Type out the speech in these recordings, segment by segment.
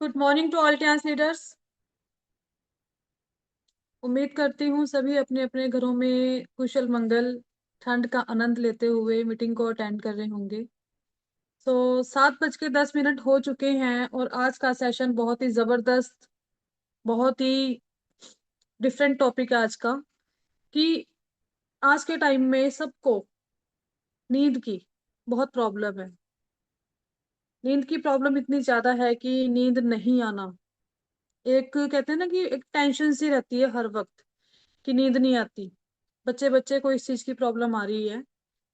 Good morning to all class leaders. उम्मीद करती हूँ सभी अपने अपने घरों में कुशल मंगल ठंड का आनंद लेते हुए मीटिंग को अटेंड कर रहे होंगे। 7:10 हो चुके हैं और आज का सेशन बहुत ही जबरदस्त, बहुत ही डिफरेंट टॉपिक है आज का। कि आज के टाइम में सबको नींद की बहुत प्रॉब्लम है। नींद की प्रॉब्लम इतनी ज्यादा है कि नींद नहीं आना, एक कहते हैं ना कि एक टेंशन सी रहती है हर वक्त कि नींद नहीं आती। बच्चे बच्चे को इस चीज की प्रॉब्लम आ रही है,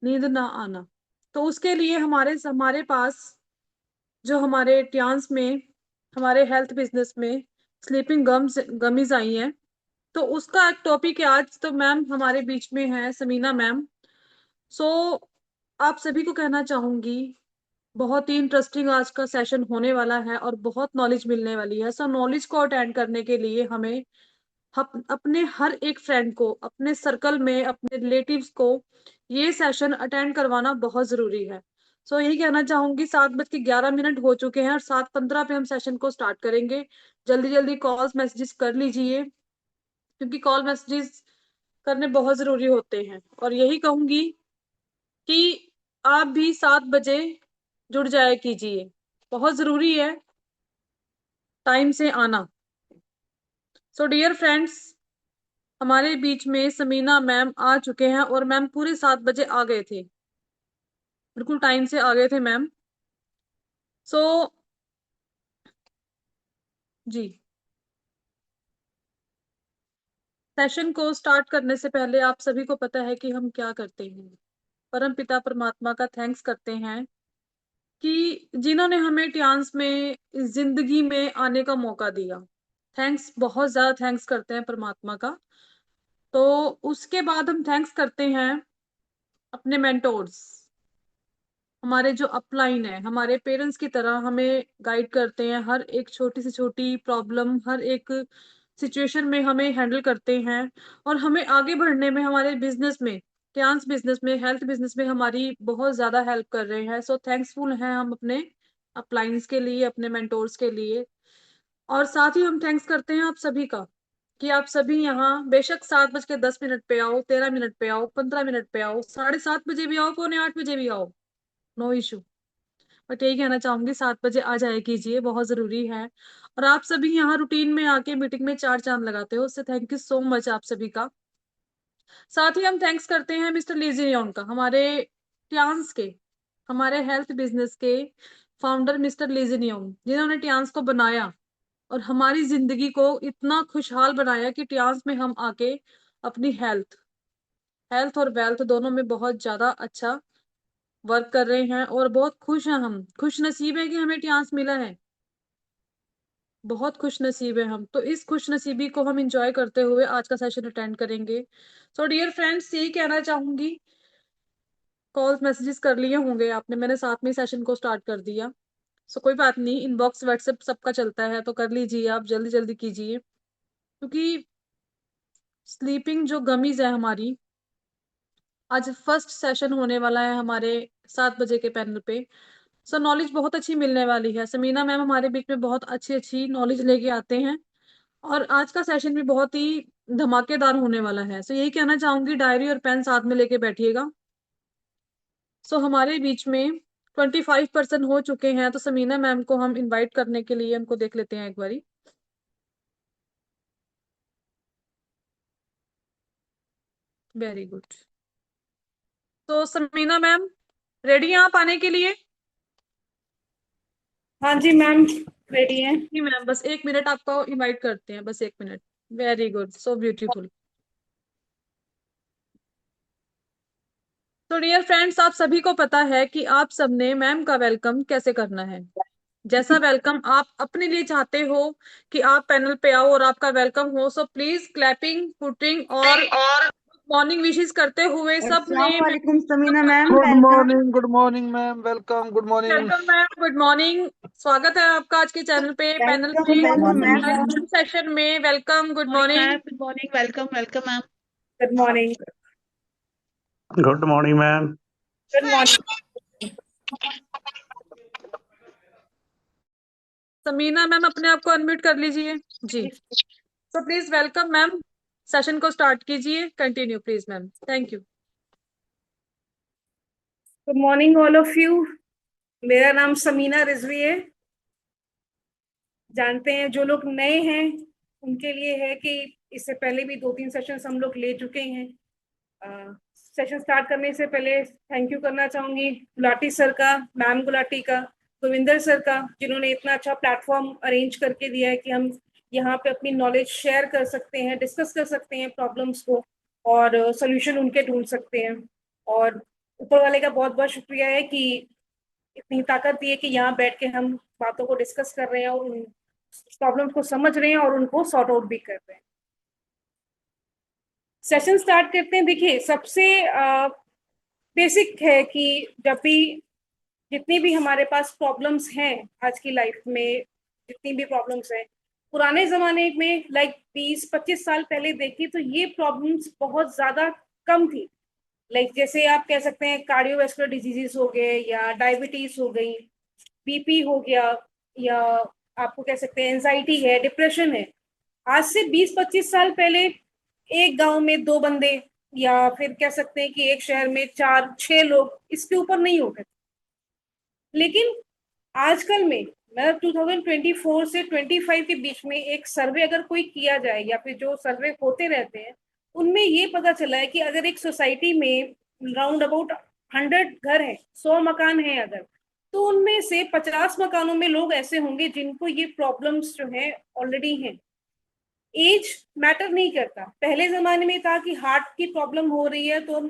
नींद ना आना। तो उसके लिए हमारे हमारे पास जो हमारे ट्यांस में, हमारे हेल्थ बिजनेस में स्लीपिंग गमीज आई हैं, तो उसका एक टॉपिक है आज। तो मैम हमारे बीच में है समीना मैम। सो आप सभी को कहना चाहूंगी, बहुत ही इंटरेस्टिंग आज का सेशन होने वाला है और बहुत नॉलेज मिलने वाली है। सो नॉलेज को अटेंड करने के लिए हमें अपने हर एक फ्रेंड को, अपने सर्कल में, अपने रिलेटिव्स को ये सेशन अटेंड करवाना बहुत जरूरी है। यही कहना चाहूंगी, 7:11 हो चुके हैं और 7:15 पे हम सेशन को स्टार्ट करेंगे। जल्दी जल्दी कॉल्स मैसेजेस कर लीजिए, क्योंकि कॉल मैसेजेस करने बहुत जरूरी होते हैं। और यही कहूंगी कि आप भी 7 बजे जुड़ जाया कीजिए, बहुत जरूरी है टाइम से आना। डियर फ्रेंड्स, हमारे बीच में समीना मैम आ चुके हैं और मैम पूरे 7 बजे आ गए थे, बिल्कुल टाइम से आ गए थे मैम। सो जी, सेशन को स्टार्ट करने से पहले आप सभी को पता है कि हम क्या करते हैं। परम पिता परमात्मा का थैंक्स करते हैं कि जिन्होंने हमें ट्रांस में, जिंदगी में आने का मौका दिया। थैंक्स, बहुत ज्यादा थैंक्स करते हैं परमात्मा का। तो उसके बाद हम थैंक्स करते हैं अपने मेंटोर्स, हमारे जो अपलाइन है, हमारे पेरेंट्स की तरह हमें गाइड करते हैं। हर एक छोटी से छोटी प्रॉब्लम, हर एक सिचुएशन में हमें हैंडल करते हैं और हमें आगे बढ़ने में, हमारे बिजनेस में, डांस बिजनेस में, हेल्थ बिजनेस में हमारी बहुत ज्यादा हेल्प कर रहे हैं। थैंक्सफुल हैं हम अपने अपलाइंस के लिए, अपने मेंटोर्स के लिए। और साथ ही हम थैंक्स करते हैं आप सभी का कि आप सभी यहाँ बेशक 7:10 पे आओ, 13 मिनट पे आओ, 15 मिनट पे आओ, 7:30 बजे भी आओ, 7:45 भी आओ, नो इशू। बट यही कहना चाहूंगी, 7 बजे आ जाया कीजिए, बहुत जरूरी है। और आप सभी यहाँ रूटीन में आके मीटिंग में चार चांद लगाते हो, उससे थैंक यू सो मच आप सभी का। साथ ही हम थैंक्स करते हैं मिस्टर लीजियन का, हमारे ट्यांस के, हमारे हेल्थ बिजनेस के फाउंडर मिस्टर लीजियन, जिन्होंने ट्यांस को बनाया और हमारी जिंदगी को इतना खुशहाल बनाया कि ट्यांस में हम आके अपनी हेल्थ हेल्थ और वेल्थ दोनों में बहुत ज्यादा अच्छा वर्क कर रहे हैं और बहुत खुश हैं। हम खुश नसीब है कि हमें चांस मिला है, बहुत खुश नसीब है हम। तो इस खुश नसीबी को हम इंजॉय करते हुए आज का सेशन अटेंड करेंगे। डियर फ्रेंड्स, यही कहना चाहूंगी, कॉल्स मैसेजेस कर लिए होंगे आपने, मैंने साथ में सेशन को स्टार्ट कर दिया। कोई बात नहीं, इनबॉक्स व्हाट्सएप सबका चलता है, तो कर लीजिए, आप जल्दी जल्दी कीजिए, क्योंकि स्लीपिंग जो गमीज है हमारी, आज फर्स्ट सेशन होने वाला है हमारे 7 बजे के पैनल पे। नॉलेज बहुत अच्छी मिलने वाली है। समीना मैम हमारे बीच में बहुत अच्छी अच्छी नॉलेज लेके आते हैं और आज का सेशन भी बहुत ही धमाकेदार होने वाला है। यही कहना चाहूंगी, डायरी और पेन साथ में लेके बैठिएगा। हमारे बीच में 25% हो चुके हैं, तो समीना मैम को हम इनवाइट करने के लिए हमको देख लेते हैं एक बारी। Very good. तो समीना मैम, रेडी हैं आप आने के लिए? हाँ जी मैम, रेडी है। जी मैम, बस 1 मिनट आपको इनवाइट करते हैं, बस 1 minute. Very good, so beautiful. Dear friends, आप सभी को पता है कि आप सबने मैम का वेलकम कैसे करना है। जैसा वेलकम आप अपने लिए चाहते हो कि आप पैनल पे आओ और आपका वेलकम हो, प्लीज क्लैपिंग, पुटिंग और मॉर्निंग विशेस करते हुए सबने। अस्सलाम वालेकुम Samina ma'am, good welcome. Morning, good morning ma'am, welcome, good morning. Welcome ma'am, good morning. स्वागत है आपका आज के चैनल पे, पैनल वेलकम पे, वेलकम मैम। सेशन में। Welcome, good morning ma'am, morning. Good morning, welcome welcome ma'am. Good morning. Good morning ma'am. Good morning. Samina ma'am अपने आप को अनम्यूट कर लीजिए जी। So please welcome ma'am, session को स्टार्ट कीजिए, continue please ma'am, thank you. Good morning all of you. मेरा नाम समीना रिजवी है। जानते हैं जो लोग नए हैं उनके लिए है कि इससे पहले भी 2-3 सेशंस हम लोग ले चुके हैं। सेशन स्टार्ट करने से पहले थैंक यू करना चाहूंगी गुलाटी सर का, मैम गुलाटी का, गोविंदर सर का, जिन्होंने इतना अच्छा प्लेटफॉर्म अरेंज करके दिया है कि हम यहाँ पे अपनी नॉलेज शेयर कर सकते हैं, डिस्कस कर सकते हैं प्रॉब्लम्स को और सोल्यूशन उनके ढूंढ सकते हैं। और ऊपर वाले का बहुत बहुत शुक्रिया है कि इतनी ताकत दी है कि यहाँ बैठ के हम बातों को डिस्कस कर रहे हैं और उन प्रॉब्लम्स को समझ रहे हैं और उनको सॉर्ट आउट भी कर रहे हैं। सेशन स्टार्ट करते हैं। देखिए, सबसे बेसिक है कि जब भी जितनी भी हमारे पास प्रॉब्लम्स हैं आज की लाइफ में, जितनी भी प्रॉब्लम्स हैं, पुराने जमाने में लाइक 20-25 साल पहले देखी तो ये प्रॉब्लम्स बहुत ज्यादा कम थी। लाइक जैसे आप कह सकते हैं कार्डियोवैस्कुलर डिजीजेस हो गए या डायबिटीज हो गई, बीपी हो गया, या आपको कह सकते हैं एंजाइटी है, डिप्रेशन है। आज से 20-25 साल पहले एक गांव में 2 बंदे या फिर कह सकते हैं कि एक शहर में 4-6 लोग, इसके ऊपर नहीं होते। लेकिन आजकल में मतलब 2024 से 25 के बीच में एक सर्वे अगर कोई किया जाए या फिर जो सर्वे होते रहते हैं उनमें ये पता चला है कि अगर एक सोसाइटी में राउंड अबाउट 100 घर है, 100 मकान है अगर, तो उनमें से 50 मकानों में लोग ऐसे होंगे जिनको ये प्रॉब्लम्स जो है ऑलरेडी हैं। एज मैटर नहीं करता। पहले जमाने में था कि हार्ट की प्रॉब्लम हो रही है तो हम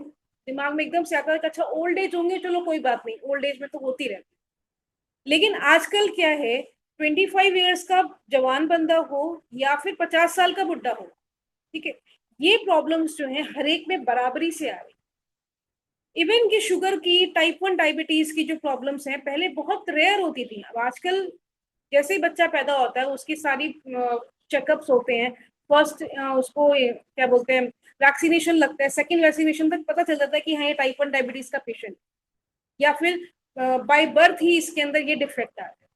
दिमाग में एकदम से आता है कि अच्छा ओल्ड एज होंगे, चलो कोई बात नहीं, ओल्ड एज में तो होती रहती। लेकिन आजकल क्या है, 25 ईयर्स का जवान बंदा हो या फिर 50 साल का बुढ़ा हो, ठीक है, ये प्रॉब्लम्स जो है हर एक में बराबरी से आ रही। इवन की शुगर की, टाइप 1 डायबिटीज की जो प्रॉब्लम्स हैं पहले बहुत रेयर होती थी, अब आजकल जैसे ही बच्चा पैदा होता है उसकी सारी चेकअप्स होते हैं। फर्स्ट उसको क्या बोलते हैं, वैक्सीनेशन लगता है, सेकंड वैक्सीनेशन तक पता चल जाता है कि हाँ ये टाइप 1 डायबिटीज का पेशेंट, या फिर बाय बर्थ ही इसके अंदर ये डिफेक्ट आ रहा है।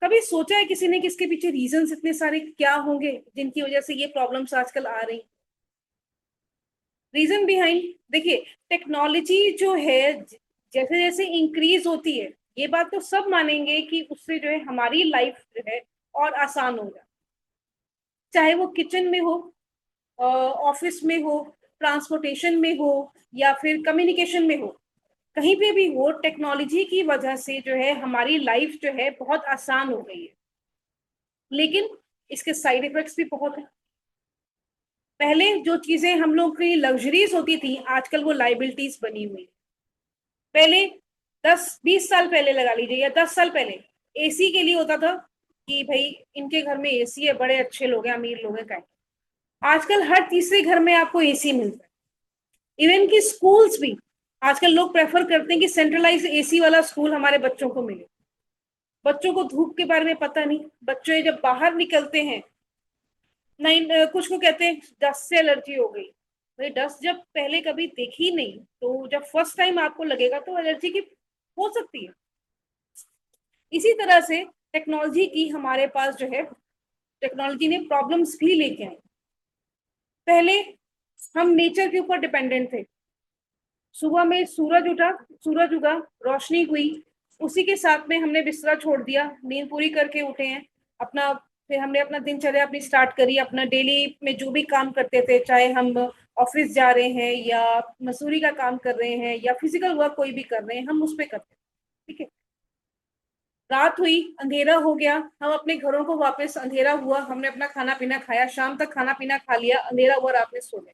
कभी सोचा है किसी ने कि इसके पीछे रीजंस इतने सारे क्या होंगे जिनकी वजह से ये प्रॉब्लम्स आजकल आ रही? रीजन बिहाइंड, देखिए, टेक्नोलॉजी जो है जैसे जैसे इंक्रीज होती है, ये बात तो सब मानेंगे कि उससे जो है हमारी लाइफ जो है और आसान होगा। चाहे वो किचन में हो, ऑफिस में हो, ट्रांसपोर्टेशन में हो, या फिर कम्युनिकेशन में हो, कहीं पे भी हो, टेक्नोलॉजी की वजह से जो है हमारी लाइफ जो है बहुत आसान हो गई है। लेकिन इसके साइड इफेक्ट्स भी बहुत हैं। पहले जो चीजें हम लोग की लग्जरीज होती थी, आजकल वो लाइबिलिटीज बनी हुई है। पहले 10-20 साल पहले लगा लीजिए या 10 साल पहले एसी के लिए होता था कि भाई इनके घर में एसी है, बड़े अच्छे लोग हैं, अमीर लोग हैं। कहीं आजकल हर तीसरे घर में आपको एसी मिलता है। इवन की स्कूल्स भी आजकल लोग प्रेफर करते हैं कि सेंट्रलाइज एसी वाला स्कूल हमारे बच्चों को मिले। बच्चों को धूप के बारे में पता नहीं, बच्चे जब बाहर निकलते हैं नहीं, कुछ को कहते हैं डस्ट से एलर्जी हो गई। भाई डस्ट जब पहले कभी देखी नहीं, तो जब फर्स्ट टाइम आपको लगेगा तो एलर्जी की हो सकती है। इसी तरह से टेक्नोलॉजी की हमारे पास जो है, टेक्नोलॉजी ने प्रॉब्लम्स भी लेके आई। पहले हम नेचर के ऊपर डिपेंडेंट थे। सुबह में सूरज उठा, सूरज उगा, रोशनी हुई, उसी के साथ में हमने बिस्तरा छोड़ दिया, नींद पूरी करके उठे हैं अपना, फिर हमने अपना दिनचर्या अपनी स्टार्ट करी, अपना डेली में जो भी काम करते थे, चाहे हम ऑफिस जा रहे हैं या मजदूरी का काम कर रहे हैं या फिजिकल वर्क कोई भी कर रहे हैं, हम उस पर करते हैं। ठीक है, रात हुई, अंधेरा हो गया, हम अपने घरों को वापस, अंधेरा हुआ, हमने अपना खाना पीना खाया, शाम तक खाना पीना खा लिया, अंधेरा हुआ, रात में सो गए।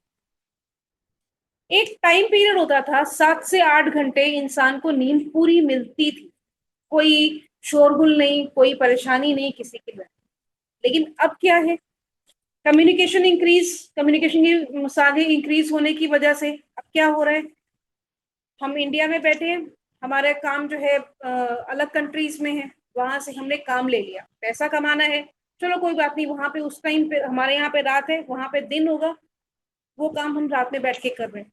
एक टाइम पीरियड होता था 7 से 8 घंटे इंसान को नींद पूरी मिलती थी, कोई शोरगुल नहीं, कोई परेशानी नहीं किसी की लाइफ। लेकिन अब क्या है, कम्युनिकेशन की साधन इंक्रीज होने की वजह से अब क्या हो रहा है, हम इंडिया में बैठे हैं, हमारा काम जो है अलग कंट्रीज में है, वहां से हमने काम ले लिया, पैसा कमाना है, चलो कोई बात नहीं, वहां पे उस टाइम पे हमारे यहाँ पे रात है, वहां पे दिन होगा, वो काम हम रात में बैठ के कर रहे हैं।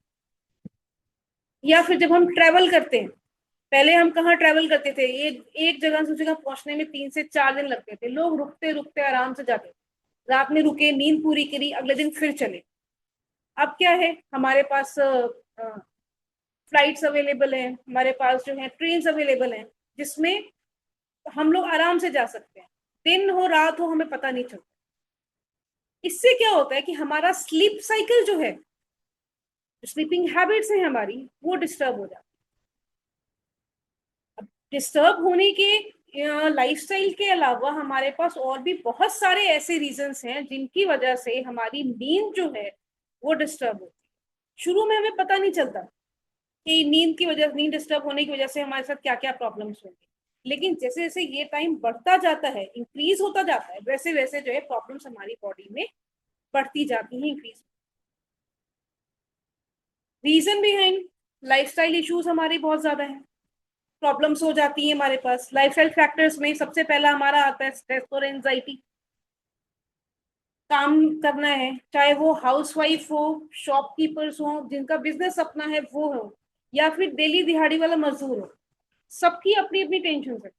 या फिर जब हम ट्रेवल करते हैं, पहले हम कहाँ ट्रैवल करते थे, एक जगह से दूसरी जगह पहुंचने में 3 से 4 दिन लगते थे। लोग रुकते रुकते आराम से जाते थे, रात में रुके, नींद पूरी करी, अगले दिन फिर चले। अब क्या है, हमारे पास फ्लाइट्स अवेलेबल हैं, हमारे पास जो है ट्रेन अवेलेबल हैं, जिसमें हम लोग आराम से जा सकते हैं। दिन हो रात हो हमें पता नहीं चलता। इससे क्या होता है कि हमारा स्लीप साइकिल जो है, स्लीपिंग हैबिट्स है हमारी, वो डिस्टर्ब हो जाती है। डिस्टर्ब होने के लाइफस्टाइल के अलावा हमारे पास और भी बहुत सारे ऐसे रीजंस हैं जिनकी वजह से हमारी नींद जो है वो डिस्टर्ब होती है। शुरू में हमें पता नहीं चलता कि नींद डिस्टर्ब होने की वजह से हमारे साथ क्या क्या प्रॉब्लम्स होंगे, लेकिन जैसे जैसे ये टाइम बढ़ता जाता है, इंक्रीज होता जाता है, वैसे वैसे जो है प्रॉब्लम्स हमारी बॉडी में बढ़ती जाती हैं, increase. Reason behind lifestyle issues हमारे बहुत ज्यादा है, प्रॉब्लम्स हो जाती है हमारे पास। लाइफस्टाइल फैक्टर्स में सबसे पहला हमारा आता है स्ट्रेस और एंजाइटी। काम करना है, चाहे वो हाउसवाइफ हो, शॉपकीपर्स हो, जिनका बिजनेस अपना है वो हो, या फिर डेली दिहाड़ी वाला मजदूर हो, सबकी अपनी अपनी टेंशन है।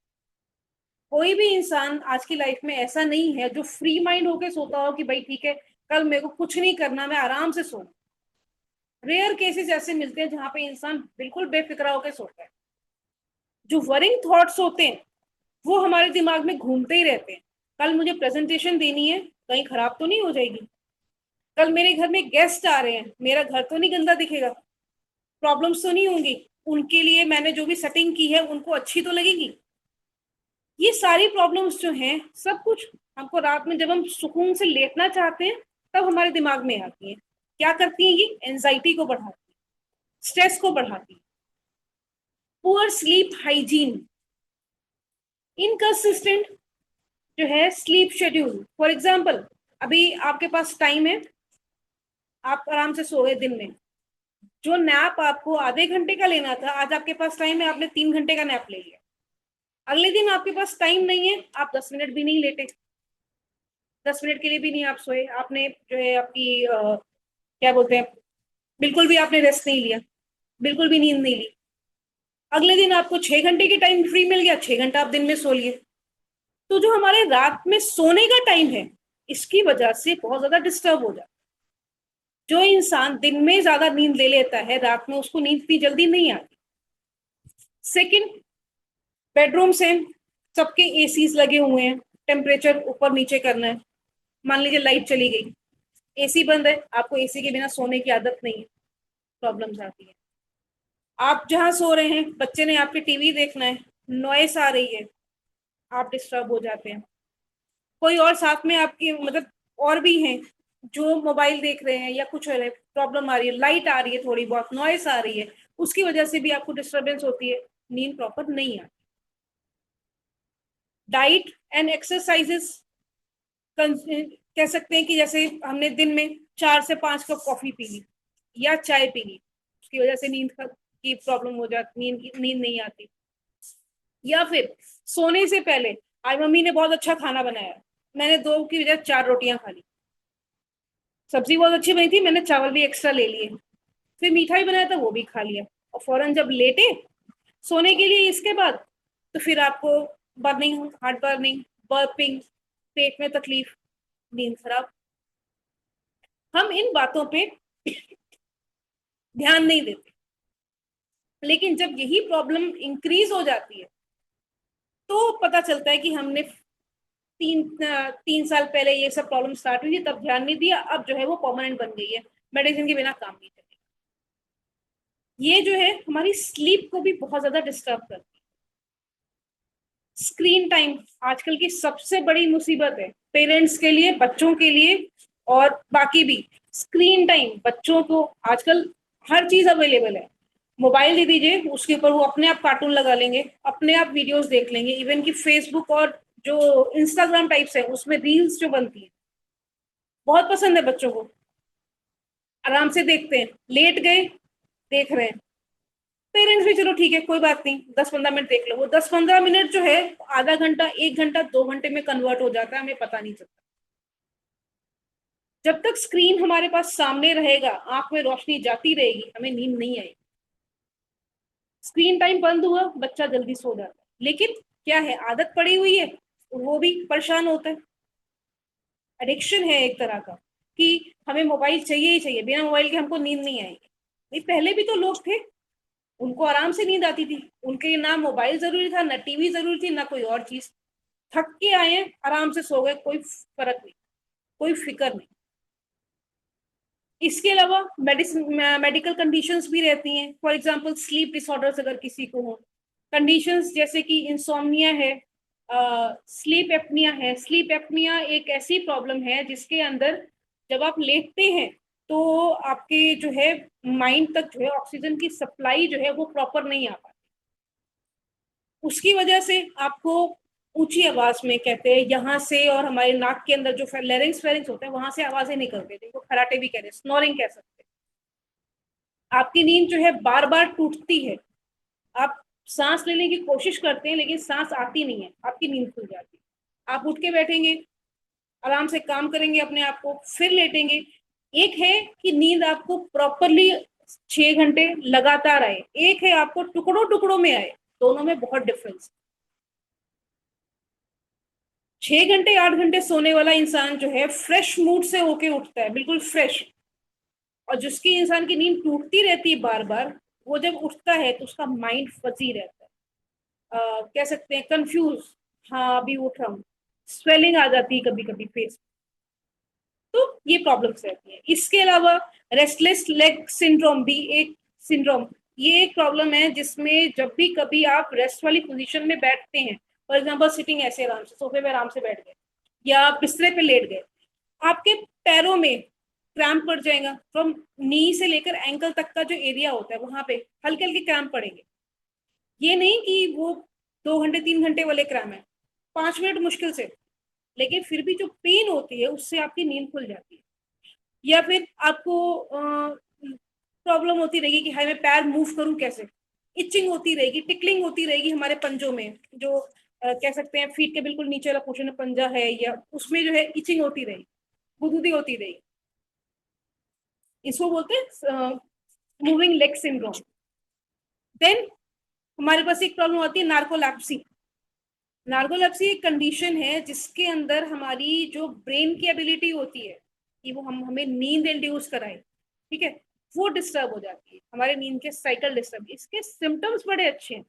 कोई भी इंसान आज की लाइफ में ऐसा नहीं है जो फ्री माइंड होके सोता हो कि भाई ठीक है, कल मेरे को कुछ नहीं करना, मैं आराम से सोऊं। रेयर केसेस ऐसे मिलते हैं जहां पे इंसान बिल्कुल बेफिक्रा होकर सोता है। जो वरिंग थॉट्स होते हैं वो हमारे दिमाग में घूमते ही रहते हैं। कल मुझे प्रेजेंटेशन देनी है, कहीं खराब तो नहीं हो जाएगी? कल मेरे घर में गेस्ट आ रहे हैं, मेरा घर तो नहीं गंदा दिखेगा? प्रॉब्लम्स तो नहीं होंगी? उनके लिए मैंने जो भी सेटिंग की है उनको अच्छी तो लगेगी? ये सारी प्रॉब्लम्स जो हैं, सब कुछ हमको रात में जब हम सुकून से लेटना चाहते हैं तब हमारे दिमाग में आती है। क्या करती है ये? एंजाइटी को बढ़ाती है, स्ट्रेस को बढ़ाती है। पुअर स्लीप हाइजीन, इनकंसिस्टेंट जो है स्लीप शेड्यूल। फॉर एग्जाम्पल, अभी आपके पास टाइम है, आप आराम से सो गए दिन में, जो नैप आपको आधे घंटे का लेना था, आज आपके पास टाइम है, आपने 3 घंटे का नैप ले लिया। अगले दिन आपके पास टाइम नहीं है, आप 10 मिनट भी नहीं लेटे, 10 मिनट के लिए भी नहीं आप सोए, आपने जो है आपकी क्या बोलते हैं, बिल्कुल भी आपने रेस्ट नहीं लिया, बिल्कुल भी नींद नहीं ली। अगले दिन आपको 6 घंटे की टाइम फ्री मिल गया, 6 घंटा आप दिन में सो लिए। तो जो हमारे रात में सोने का टाइम है, इसकी वजह से बहुत ज्यादा डिस्टर्ब हो जाता है। जो इंसान दिन में ज्यादा नींद ले लेता है, रात में उसको नींद इतनी जल्दी नहीं आती। सेकंड, बेडरूम से सबके एसीज लगे हुए हैं, टेम्परेचर ऊपर नीचे करना है। मान लीजिए लाइट चली गई, एसी बंद है, आपको एसी के बिना सोने की आदत नहीं है, प्रॉब्लम्स आती है। आप जहां सो रहे हैं, बच्चे ने आपके टीवी देखना है, नॉइस आ रही है, आप डिस्टर्ब हो जाते हैं। कोई और साथ में आपकी मतलब और भी हैं जो मोबाइल देख रहे हैं या कुछ हो रहा है, प्रॉब्लम आ रही है, लाइट आ रही है, थोड़ी बहुत नॉइस आ रही है, उसकी वजह से भी आपको डिस्टर्बेंस होती है, नींद प्रॉपर नहीं आती। डाइट एंड एक्सरसाइजेस, कह सकते हैं कि जैसे हमने दिन में 4 से 5 कप कॉफी पी ली या चाय पी ली, उसकी वजह से नींद की प्रॉब्लम हो जाती, नींद नहीं आती। या फिर सोने से पहले आज मम्मी ने बहुत अच्छा खाना बनाया, मैंने 2 की बजाय 4 रोटियां खा ली, सब्जी बहुत अच्छी बनी थी, मैंने चावल भी एक्स्ट्रा ले लिए, फिर मीठा भी बनाया था वो भी खा लिया, और फौरन जब लेटे सोने के लिए इसके बाद, तो फिर आपको बर्निंग, हार्ट बर्निंग, बर्पिंग, पेट में तकलीफ, नींद खराब। हम इन बातों पे ध्यान नहीं देते, लेकिन जब यही प्रॉब्लम इंक्रीज हो जाती है तो पता चलता है कि हमने 3 साल पहले ये सब प्रॉब्लम स्टार्ट हुई थी, तब ध्यान नहीं दिया, अब जो है वो परमानेंट बन गई है, मेडिसिन के बिना काम नहीं चलेगा। ये जो है हमारी स्लीप को भी बहुत ज्यादा डिस्टर्ब करती है। स्क्रीन टाइम आजकल की सबसे बड़ी मुसीबत है, पेरेंट्स के लिए, बच्चों के लिए, और बाकी भी। स्क्रीन टाइम, बच्चों को आजकल हर चीज अवेलेबल है, मोबाइल दे दीजिए, उसके ऊपर वो अपने आप कार्टून लगा लेंगे, अपने आप वीडियोस देख लेंगे। इवन कि फेसबुक और जो इंस्टाग्राम टाइप्स है उसमें रील्स जो बनती है बहुत पसंद है बच्चों को, आराम से देखते हैं, लेट गए देख रहे हैं। पेरेंट्स भी चलो ठीक है, कोई बात नहीं, 10-15 मिनट देख लो, वो 10-15 मिनट जो है आधा घंटा, 1 घंटा, 2 घंटे में कन्वर्ट हो जाता है, हमें पता नहीं चलता। जब तक स्क्रीन हमारे पास सामने रहेगा, आंख में रोशनी जाती रहेगी, हमें नींद नहीं आएगी। स्क्रीन टाइम बंद हुआ, बच्चा जल्दी सो जाता है, लेकिन क्या है, आदत पड़ी हुई है, वो भी परेशान होता है। एडिक्शन है एक तरह का कि हमें मोबाइल चाहिए ही चाहिए, बिना मोबाइल के हमको नींद नहीं आएगी। भाई पहले भी तो लोग थे, उनको आराम से नींद आती थी, उनके ना मोबाइल जरूरी था, ना टीवी जरूरी थी, ना कोई और चीज। थक के आए हैं, आराम से सो गए, कोई फर्क नहीं, कोई फिक्र नहीं। इसके अलावा मेडिकल कंडीशंस भी रहती हैं। फॉर एग्जांपल स्लीप डिसऑर्डर्स अगर किसी को हो, कंडीशंस जैसे कि इंसोम्निया है, स्लीप एपनिया है। स्लीप एपनिया एक ऐसी प्रॉब्लम है जिसके अंदर जब आप लेटते हैं तो आपके जो है माइंड तक जो है ऑक्सीजन की सप्लाई जो है वो प्रॉपर नहीं आ पाती। उसकी वजह से आपको ऊंची आवाज में, कहते हैं यहाँ से और हमारे नाक के अंदर जो लेरिंग्स वेरिंग्स होते हैं वहां से आवाजें निकलती है, जिनको खराटे भी कह रहे हैं, स्नोरिंग कह सकते हैं। आपकी नींद जो है बार बार टूटती है, आप सांस लेने की कोशिश करते हैं लेकिन सांस आती नहीं है, आपकी नींद खुल जाती है। आप उठ के बैठेंगे, आराम से काम करेंगे, अपने आप को फिर लेटेंगे। एक है कि नींद आपको प्रॉपरली 6 घंटे लगातार आए, एक है आपको टुकड़ों टुकड़ों में आए, दोनों में बहुत डिफरेंस। 6 घंटे 8 घंटे सोने वाला इंसान जो है फ्रेश मूड से होके उठता है, बिल्कुल फ्रेश। और जिसकी इंसान की नींद टूटती रहती है बार बार, वो जब उठता है तो उसका माइंड फजी रहता है, कह सकते हैं कंफ्यूज। हाँ अभी उठ रहा हूँ, स्वेलिंग आ जाती है कभी कभी फेस। तो ये प्रॉब्लम्स रहती है। इसके अलावा रेस्टलेस लेग सिंड्रोम भी एक सिंड्रोम, ये एक प्रॉब्लम है जिसमें जब भी कभी आप रेस्ट वाली पोजीशन में बैठते हैं, फॉर एग्जांपल सिटिंग, ऐसे आराम से सोफे पे आराम से बैठ गए या बिस्तरे पे लेट गए, आपके पैरों में क्रैम्प पड़ जाएगा। फ्रॉम नी से लेकर एंकल तक का जो एरिया होता है वहां पे हल्के हल्के क्रैम्प पड़ेंगे। ये नहीं कि वो 2 घंटे 3 घंटे वाले क्रैम्प है, 5 मिनट मुश्किल से, लेकिन फिर भी जो पेन होती है उससे आपकी नींद खुल जाती है। या फिर आपको प्रॉब्लम होती रहेगी कि हाय मैं पैर मूव करूं कैसे, इचिंग होती रहेगी, टिकलिंग होती रहेगी हमारे पंजों में, जो कह सकते हैं फीट के बिल्कुल नीचे वाला पोर्शन पंजा है, या उसमें जो है इचिंग होती रहेगी, गुदगुदी होती रहेगी। इसको बोलते हैं मूविंग लेग सिंड्रोम। देन हमारे पास एक प्रॉब्लम आती है नार्कोलेप्सी। नार्कोलेप्सी एक कंडीशन है जिसके अंदर हमारी जो ब्रेन की एबिलिटी होती है कि वो हमें नींद इंड्यूस कराए, ठीक है, वो डिस्टर्ब हो जाती है, हमारे नींद के साइकिल डिस्टर्ब। इसके सिम्टम्स बड़े अच्छे हैं,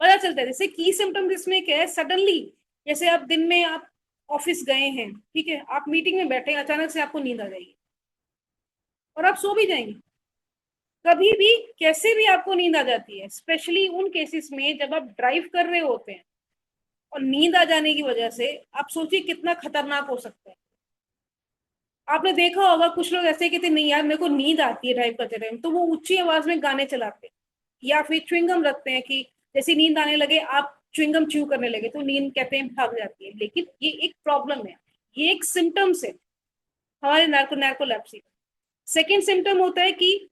पता चलता है। जैसे की सिम्टम्स इसमें क्या है, सडनली जैसे आप दिन में आप ऑफिस गए हैं, ठीक है, आप मीटिंग में बैठे, अचानक से आपको नींद आ जाएगी और आप सो भी जाएंगे। कभी भी कैसे भी आपको नींद आ जाती है, स्पेशली उन केसेस में जब आप ड्राइव कर रहे होते हैं और नींद आ जाने की वजह से, आप सोचिए कितना खतरनाक हो सकता है। आपने देखा होगा कुछ लोग ऐसे कहते नहीं यार मेरे को नींद आती है ड्राइव करते टाइम, तो वो ऊंची आवाज में गाने चलाते हैं या फिर च्युइंगम रखते हैं कि जैसे नींद आने लगे आप च्युइंगम च्यू करने लगे तो नींद कहते हैं भाग जाती है। लेकिन ये एक प्रॉब्लम है, ये एक सिम्टम्स है हमारे नार्कोलेप्सी का। सेकेंड सिम्टम होता है कि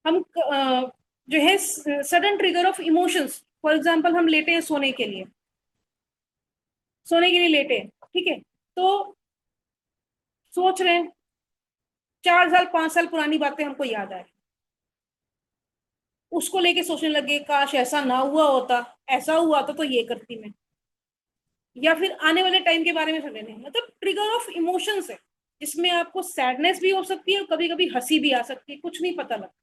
हम जो है sudden trigger of emotions. For example हम लेटे हैं सोने के लिए, सोने के लिए लेटे हैं, ठीक है, तो सोच रहे हैं 4 साल 5 साल पुरानी बातें हमको याद आए, उसको लेके सोचने लगे काश ऐसा ना हुआ होता, ऐसा हुआ तो ये करती मैं, या फिर आने वाले टाइम के बारे में सोच रहे हैं। मतलब ट्रिगर ऑफ इमोशंस है जिसमें आपको सैडनेस भी हो सकती है और कभी कभी हंसी भी आ सकती है, कुछ नहीं पता लगता।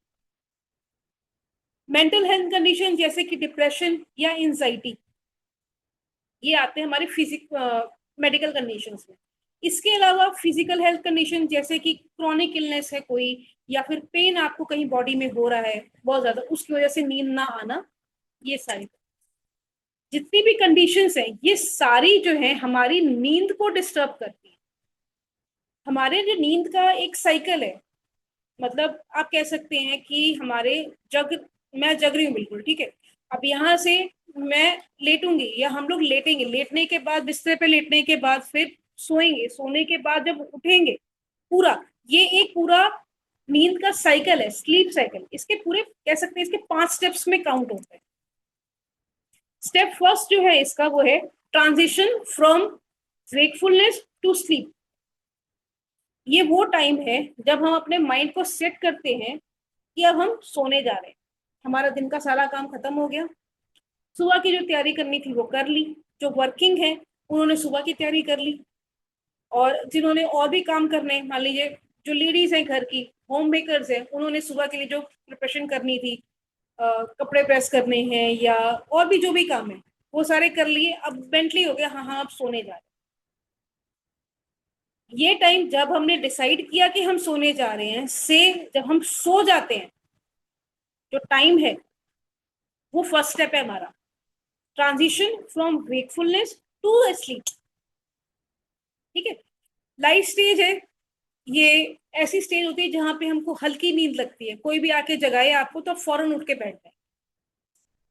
मेंटल हेल्थ कंडीशन जैसे कि डिप्रेशन या एंजाइटी, ये आते हैं हमारे मेडिकल कंडीशंस में। इसके अलावा फिजिकल हेल्थ कंडीशन जैसे कि क्रॉनिक इलनेस है कोई, या फिर पेन आपको कहीं बॉडी में हो रहा है बहुत ज्यादा, उसकी वजह से नींद ना आना, ये सारी जितनी भी कंडीशंस हैं ये सारी जो है हमारी नींद को डिस्टर्ब करती है। हमारे जो नींद का एक साइकिल है, मतलब आप कह सकते हैं कि हमारे मैं जग रही हूँ बिल्कुल, ठीक है, अब यहाँ से मैं लेटूंगी या हम लोग लेटेंगे, लेटने के बाद बिस्तर पे लेटने के बाद फिर सोएंगे, सोने के बाद जब उठेंगे, पूरा ये एक पूरा नींद का साइकिल है, स्लीप साइकिल। इसके पूरे कह सकते हैं इसके 5 स्टेप्स में काउंट होते हैं। स्टेप फर्स्ट जो है इसका वो है transition from wakefulness to sleep. ये वो टाइम है जब हम अपने माइंड को सेट करते हैं कि अब हम सोने जा रहे हैं। हमारा दिन का सारा काम खत्म हो गया, सुबह की जो तैयारी करनी थी वो कर ली, जो वर्किंग है उन्होंने सुबह की तैयारी कर ली, और जिन्होंने और भी काम करने, मान लीजिए जो लेडीज हैं घर की, होम मेकर्स हैं, उन्होंने सुबह के लिए जो प्रिपरेशन करनी थी, कपड़े प्रेस करने हैं या और भी जो भी काम है वो सारे कर लिए, अब मेंटली हो गया हाँ हाँ अब सोने जा रहे हैं। ये टाइम जब हमने डिसाइड किया कि हम सोने जा रहे हैं से जब हम सो जाते हैं, जो टाइम है वो फर्स्ट स्टेप है हमारा, transition from wakefulness to sleep. ठीक है, लाइफ स्टेज है ये, ऐसी स्टेज होती है जहां पे हमको हल्की नींद लगती है, कोई भी आके जगाए आपको तो फौरन उठ के बैठ जाए।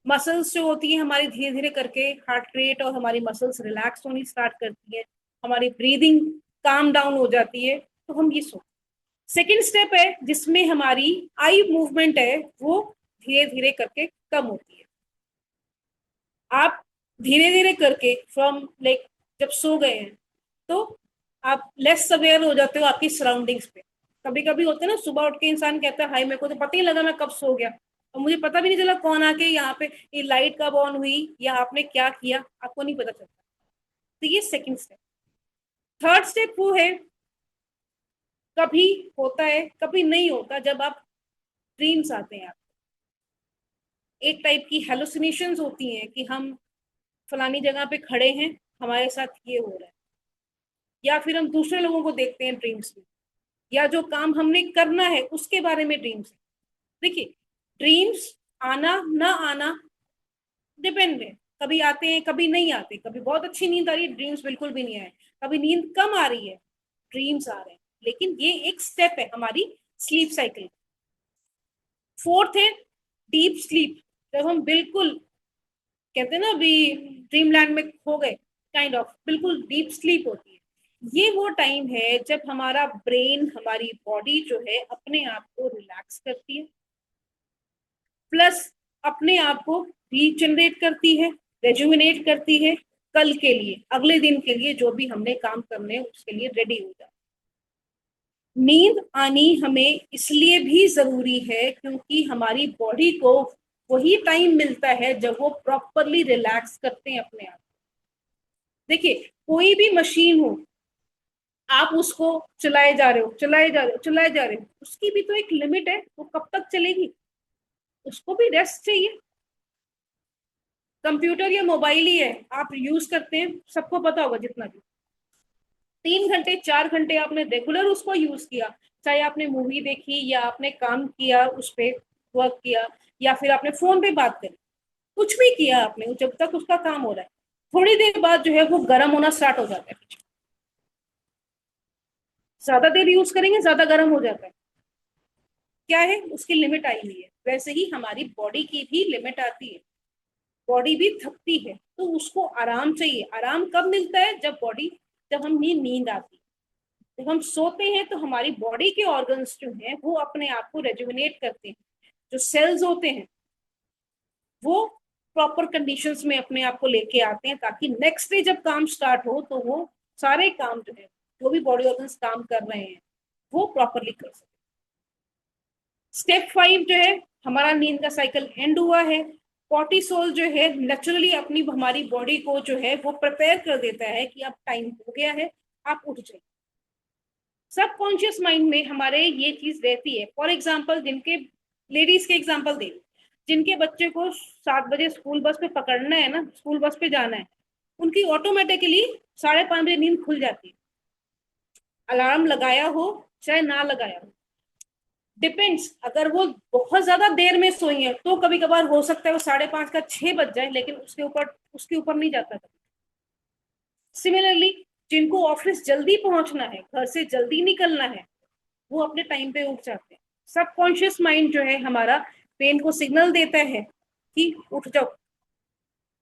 मसल्स जो होती है हमारी धीरे धीरे करके हार्ट रेट और हमारी मसल्स रिलैक्स होनी स्टार्ट करती है, हमारी ब्रीदिंग काम डाउन हो जाती है, तो हम ये सो। सेकेंड स्टेप है जिसमें हमारी आई मूवमेंट है वो धीरे धीरे करके कम होती है। आप धीरे धीरे करके फ्रॉम लाइक जब सो गए हैं तो आप लेस अवेयर हो जाते हो आपकी सराउंडिंग्स पे। कभी कभी होता है ना, सुबह उठ के इंसान कहता है हाय मेरे को तो पता ही लगा मैं कब सो गया, और मुझे पता भी नहीं चला कौन आके यहाँ पे ये लाइट कब ऑन हुई या आपने क्या किया, आपको नहीं पता चलता। तो ये सेकंड स्टेप। थर्ड स्टेप वो है, कभी होता है कभी नहीं होता, जब आप ड्रीम्स आते हैं, आप एक टाइप की हेलुसिनेशंस होती हैं कि हम फलानी जगह पे खड़े हैं, हमारे साथ ये हो रहा है, या फिर हम दूसरे लोगों को देखते हैं ड्रीम्स में, या जो काम हमने करना है उसके बारे में ड्रीम्स। देखिए, ड्रीम्स आना ना आना डिपेंड है, कभी आते हैं कभी नहीं आते, कभी बहुत अच्छी नींद आ रही है ड्रीम्स बिल्कुल भी नहीं आए, कभी नींद कम आ रही है ड्रीम्स आ रहे हैं, लेकिन ये एक स्टेप है हमारी स्लीप साइकिल। फोर्थ है डीप स्लीप, जब हम बिल्कुल कहते हैं ना अभी ड्रीम लैंड में खो गए, काइंड ऑफ बिल्कुल डीप स्लीप होती है। ये वो टाइम है जब हमारा ब्रेन, हमारी बॉडी जो है अपने आप को रिलैक्स करती है, प्लस अपने आप को रीजनरेट करती है, रेजुमिनेट करती है, कल के लिए अगले दिन के लिए जो भी हमने काम करने हैं उसके लिए रेडी हो जाए। नींद आनी हमें इसलिए भी जरूरी है क्योंकि हमारी बॉडी को वही टाइम मिलता है जब वो प्रॉपरली रिलैक्स करते हैं अपने आप। देखिए, कोई भी मशीन हो, आप उसको चलाए जा रहे हो चलाए जा रहे हो चलाए जा रहे हो, उसकी भी तो एक लिमिट है, वो कब तक चलेगी, उसको भी रेस्ट चाहिए। कंप्यूटर या मोबाइल ही है आप यूज करते हैं, सबको पता होगा, जितना भी 3 घंटे 4 घंटे आपने रेगुलर उसको यूज किया, चाहे आपने मूवी देखी या आपने काम किया उस पर वर्क किया या फिर आपने फोन पे बात करी, कुछ भी किया आपने, जब तक उसका काम हो रहा है, थोड़ी देर बाद जो है वो गर्म होना स्टार्ट हो जाता है। ज्यादा देर यूज करेंगे ज्यादा गर्म हो जाता है, क्या है उसकी लिमिट आई हुई है। वैसे ही हमारी बॉडी की भी लिमिट आती है, बॉडी भी थकती है, तो उसको आराम चाहिए। आराम कब मिलता है, जब हम नींद आती है, जब हम सोते हैं तो हमारी बॉडी के ऑर्गन्स जो हैं वो अपने आप को रेजुविनेट करते हैं, जो सेल्स होते हैं वो प्रॉपर कंडीशंस में अपने आप को लेके आते हैं, ताकि नेक्स्ट डे जब काम स्टार्ट हो तो वो सारे काम जो है, जो भी बॉडी ऑर्गन्स काम कर रहे हैं वो प्रॉपरली कर सके। स्टेप 5 जो है, हमारा नींद का साइकिल एंड हुआ है, कॉर्टिसोल जो है नेचुरली अपनी हमारी बॉडी को जो है वो प्रिपेयर कर देता है कि अब टाइम हो गया है, आप उठ जाइए। सबकॉन्शियस माइंड में हमारे ये चीज रहती है। फॉर एग्जाम्पल, जिनके लेडीज के एग्जाम्पल दे, जिनके बच्चे को 7 बजे स्कूल बस पे पकड़ना है ना, स्कूल बस पे जाना है, उनकी ऑटोमेटिकली 5:30 बजे नींद खुल जाती है, अलार्म लगाया हो चाहे ना लगाया हो, डिपेंड्स। अगर वो बहुत ज्यादा देर में सोई है तो कभी कभार हो सकता है वो 5:30 का 6 बज जाए, लेकिन उसके ऊपर नहीं जाता कभी। सिमिलरली, जिनको ऑफिस जल्दी पहुंचना है, घर से जल्दी निकलना है, वो अपने टाइम पे उठ जाते हैं। सबकॉन्शियस माइंड जो है हमारा ब्रेन को सिग्नल देता है कि उठ जाओ,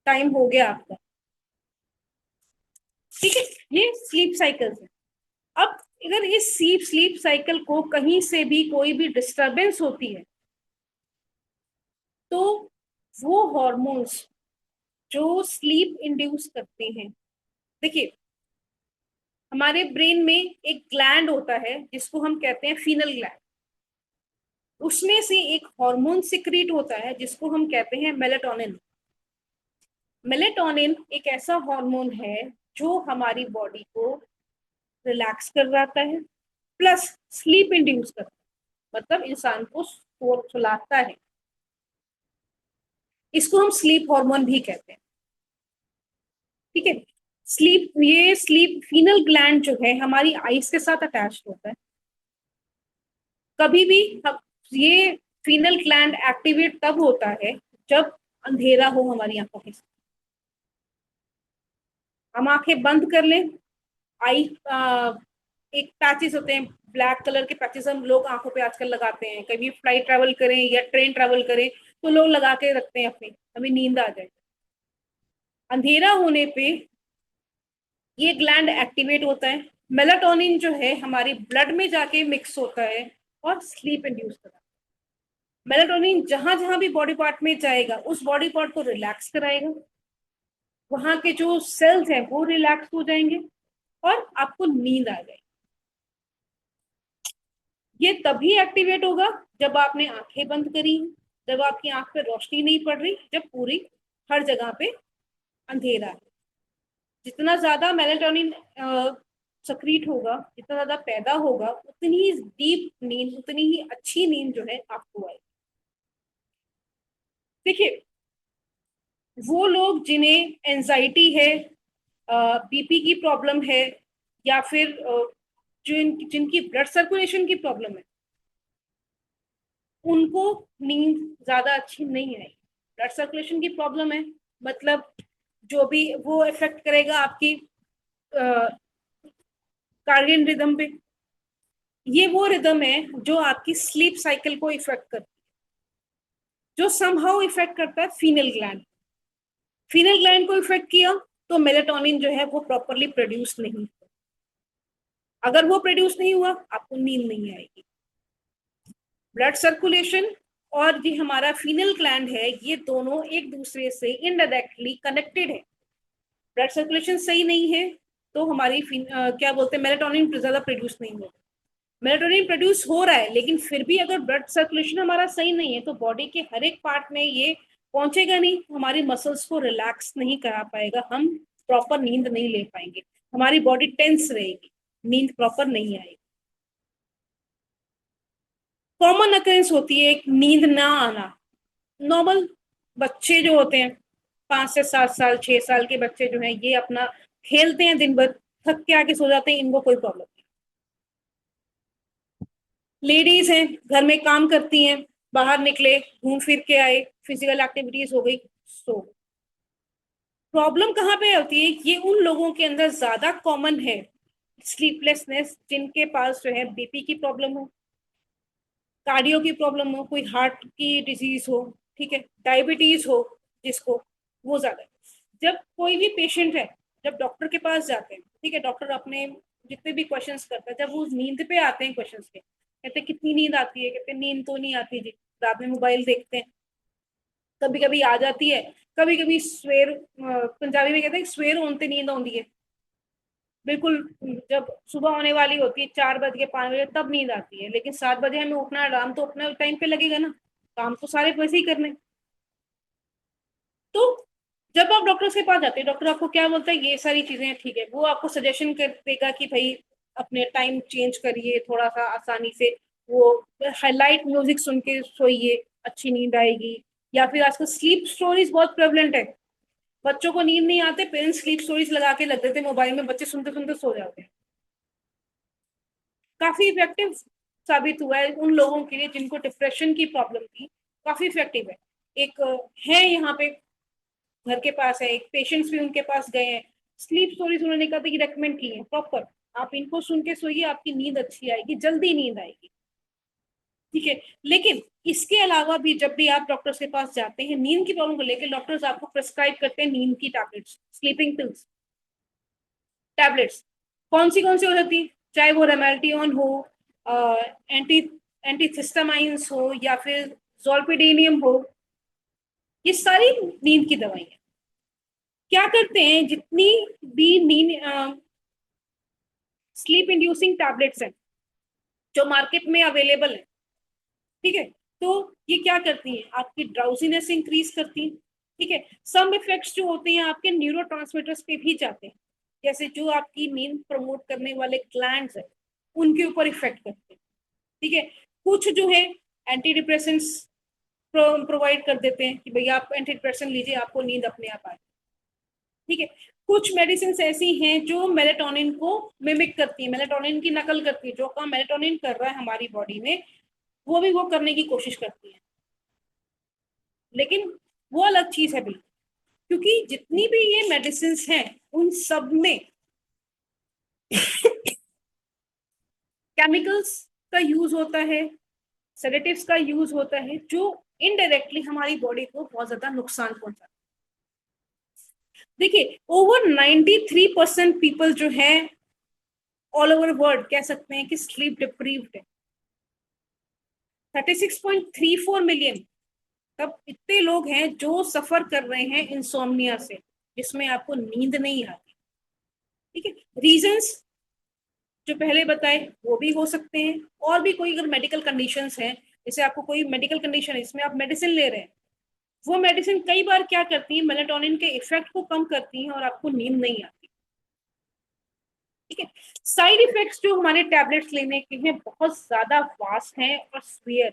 टाइम हो गया आपका। ठीक है, ये स्लीप साइकिल्स है। अब अगर इस स्लीप साइकिल को कहीं से भी कोई भी डिस्टरबेंस होती है तो वो हॉर्मोन्स जो स्लीप इंड्यूस करते हैं, देखिए हमारे ब्रेन में एक ग्लैंड होता है जिसको हम कहते हैं फीनल ग्लैंड। उसमें से एक हार्मोन सिक्रीट होता है जिसको हम कहते हैं मेलेटोनिन। मेलेटोनिन एक ऐसा हार्मोन है जो हमारी बॉडी को रिलैक्स करवाता है, प्लस स्लीप इंड्यूस करता है, मतलब इंसान को सुलाता है। इसको हम स्लीप हार्मोन भी कहते हैं। ठीक है। स्लीप फीनल ग्लैंड जो है हमारी आईज के साथ अटैच होता है। कभी भी ये फीनल ग्लैंड एक्टिवेट तब होता है जब अंधेरा हो हमारी आंखों के साथ। हम आंखें बंद कर लें, आई एक पैचेस होते हैं, ब्लैक कलर के पैचेस हम लोग आंखों पे आजकल लगाते हैं। कभी फ्लाइट ट्रैवल करें या ट्रेन ट्रैवल करें तो लोग लगा के रखते हैं अपनी, हमें नींद आ जाए। अंधेरा होने पे ये ग्लैंड एक्टिवेट होता है, मेलाटोनिन जो है हमारी ब्लड में जाके मिक्स होता है और स्लीप इंड्यूस करता है। मेलाटोनिन जहां जहां भी बॉडी पार्ट में जाएगा उस बॉडी पार्ट को रिलैक्स कराएगा, वहां के जो सेल्स हैं वो रिलैक्स हो जाएंगे और आपको नींद आ जाएगी। ये तभी एक्टिवेट होगा जब आपने आंखें बंद करी, जब आपकी आंख पे रोशनी नहीं पड़ रही, जब पूरी हर जगह पे अंधेरा है। जितना ज्यादा मेलाटोनिन सक्रीट होगा, जितना ज्यादा पैदा होगा, उतनी ही डीप नींद, उतनी ही अच्छी नींद जो है आपको आएगी। देखिए, वो लोग जिन्हें एंजाइटी है, बीपी की प्रॉब्लम है, या फिर जिनकी ब्लड सर्कुलेशन की प्रॉब्लम है, उनको नींद ज्यादा अच्छी नहीं आएगी। ब्लड सर्कुलेशन की प्रॉब्लम है मतलब जो भी वो इफेक्ट करेगा आपकी कार्डियन रिदम पे। ये वो रिदम है जो आपकी स्लीप साइकिल को इफेक्ट करती है, जो समहाउ इफेक्ट करता है फीनल ग्लैंड। फीनल ग्लैंड को इफेक्ट किया तो मेलेटोनिन जो है वो प्रॉपरली प्रोड्यूस नहीं हुआ। अगर वो प्रोड्यूस नहीं हुआ आपको नींद नहीं आएगी। ब्लड सर्कुलेशन और ये हमारा फीनल ग्लैंड है, ये दोनों एक दूसरे से इनडायरेक्टली कनेक्टेड है। ब्लड सर्कुलेशन सही नहीं है तो हमारी क्या बोलते हैं, मेलेटोनिन ज्यादा प्रोड्यूस नहीं होगा। मेलेटोनिन प्रोड्यूस हो रहा है लेकिन फिर भी अगर ब्लड सर्कुलेशन हमारा सही नहीं है तो बॉडी के हर एक पार्ट में ये पहुंचेगा नहीं, हमारी मसल्स को रिलैक्स नहीं करा पाएगा, हम प्रॉपर नींद नहीं ले पाएंगे, हमारी बॉडी टेंस रहेगी, नींद प्रॉपर नहीं आएगी। कॉमन अकरेंस होती है एक नींद ना आना। नॉर्मल बच्चे जो होते हैं 5 से 7 साल 6 साल के बच्चे जो हैं, ये अपना खेलते हैं दिन भर, थक के आके सो जाते हैं, इनको कोई प्रॉब्लम नहीं। लेडीज हैं, घर में काम करती हैं, बाहर निकले, घूम फिर के आए, फिजिकल एक्टिविटीज हो गई, सो प्रॉब्लम कहाँ पे होती है, ये उन लोगों के अंदर ज्यादा कॉमन है स्लीपलेसनेस जिनके पास जो है बीपी की प्रॉब्लम हो, कार्डियो की प्रॉब्लम हो, कोई हार्ट की डिजीज हो, ठीक है, डायबिटीज हो जिसको, वो ज्यादा है। जब कोई भी पेशेंट है, जब डॉक्टर के पास जाते हैं, ठीक है, डॉक्टर अपने जितने भी क्वेश्चंस करता है, जब वो नींद पे आते हैं क्वेश्चंस के, कहते हैं कितनी नींद आती है, कहते हैं नींद तो नहीं आती जी, रात में मोबाइल देखते हैं, कभी कभी आ जाती है, कभी कभी स्वेर, पंजाबी में कहते हैं स्वेर होते नींद आती है, बिल्कुल जब सुबह होने वाली होती है 4 बजे 5 बजे तब नींद आती है, लेकिन 7 बजे हमें उठना है, अलार्म तो अपने टाइम पे लगेगा ना, काम तो सारे वैसे ही करने। तो जब आप डॉक्टर के पास जाते हैं, डॉक्टर आपको क्या बोलता है, ये सारी चीजें ठीक है, वो आपको सजेशन कर देगा कि भाई अपने टाइम चेंज करिए थोड़ा सा आसानी से, वो हाईलाइट म्यूजिक सुन के सोइए, अच्छी नींद आएगी। या फिर आजकल स्लीप स्टोरीज बहुत प्रेवलेंट है, बच्चों को नींद नहीं आते, पेरेंट्स स्लीप स्टोरीज लगा के लग देते मोबाइल में, बच्चे सुनते सुनते सो जाते हैं। काफी इफेक्टिव साबित हुआ है उन लोगों के लिए जिनको डिप्रेशन की प्रॉब्लम थी, काफी इफेक्टिव है। एक है यहाँ पे घर के पास है, एक पेशेंट्स भी उनके पास गए हैं, स्लीप स्टोरीज उन्होंने कहा था कि रेकमेंड की है प्रॉपर, आप इनको सुन के सोइए, आपकी नींद अच्छी आएगी, जल्दी नींद आएगी, ठीक है। लेकिन इसके अलावा भी जब भी आप डॉक्टर्स के पास जाते हैं नींद की प्रॉब्लम को लेकर, डॉक्टर्स आपको प्रिस्क्राइब करते हैं नींद की टैबलेट्स, स्लीपिंग पिल्स, टैबलेट्स। कौन सी हो सकती है, चाहे वो रेमेल्टियन हो, एंटी एंटीथिस्टामाइंस हो, या फिर जोल्पिडेनियम हो, ये सारी नींद की दवाइयां क्या करते हैं, जितनी भी नींद स्लीप इंड्यूसिंग टैबलेट्स हैं जो मार्केट में अवेलेबल है, ठीक है, तो ये क्या करती हैं, आपकी ड्राउजीनेस इंक्रीज करती हैं। ठीक है, सम इफेक्ट्स जो होते हैं आपके न्यूरोट्रांसमीटर्स पे भी जाते हैं, जैसे जो आपकी नींद प्रमोट करने वाले ग्लैंड्स है उनके ऊपर इफेक्ट करते हैं। ठीक है, कुछ जो है एंटी डिप्रेसेंट्स प्रोवाइड कर देते हैं कि भैया आप एंटी डिप्रेसेंट लीजिए, आपको नींद अपने आप आए। ठीक है, कुछ मेडिसिन ऐसी हैं जो मेलेटोनिन को मिमिक करती है, मेलेटोनिन की नकल करती है, जो काम मेलेटोनिन कर रहा है हमारी बॉडी में वो भी वो करने की कोशिश करती है, लेकिन वो अलग चीज है बिल्कुल। क्योंकि जितनी भी ये मेडिसिन हैं उन सब में केमिकल्स का यूज होता है, सेडेटिव्स का यूज होता है, जो इनडायरेक्टली हमारी बॉडी को बहुत ज्यादा नुकसान पहुंचाता है। देखिए, ओवर 93% पीपल जो है ऑल ओवर वर्ल्ड कह सकते हैं कि स्लीप डिप्रीव्ड है। 36.34 मिलियन, तब इतने लोग हैं जो सफर कर रहे हैं इंसोम्निया से, जिसमें आपको नींद नहीं आती। ठीक है, रीजंस जो पहले बताए वो भी हो सकते हैं, और भी कोई अगर मेडिकल कंडीशंस हैं, जैसे आपको कोई मेडिकल कंडीशन है इसमें आप मेडिसिन ले रहे हैं, वो मेडिसिन कई बार क्या करती है, मेलेटोनिन के इफेक्ट को कम करती हैं और आपको नींद नहीं आती। ठीक है, साइड इफेक्ट्स जो हमारे टैबलेट्स लेने के हैं बहुत ज्यादा वास्ट हैं और स्वीयर।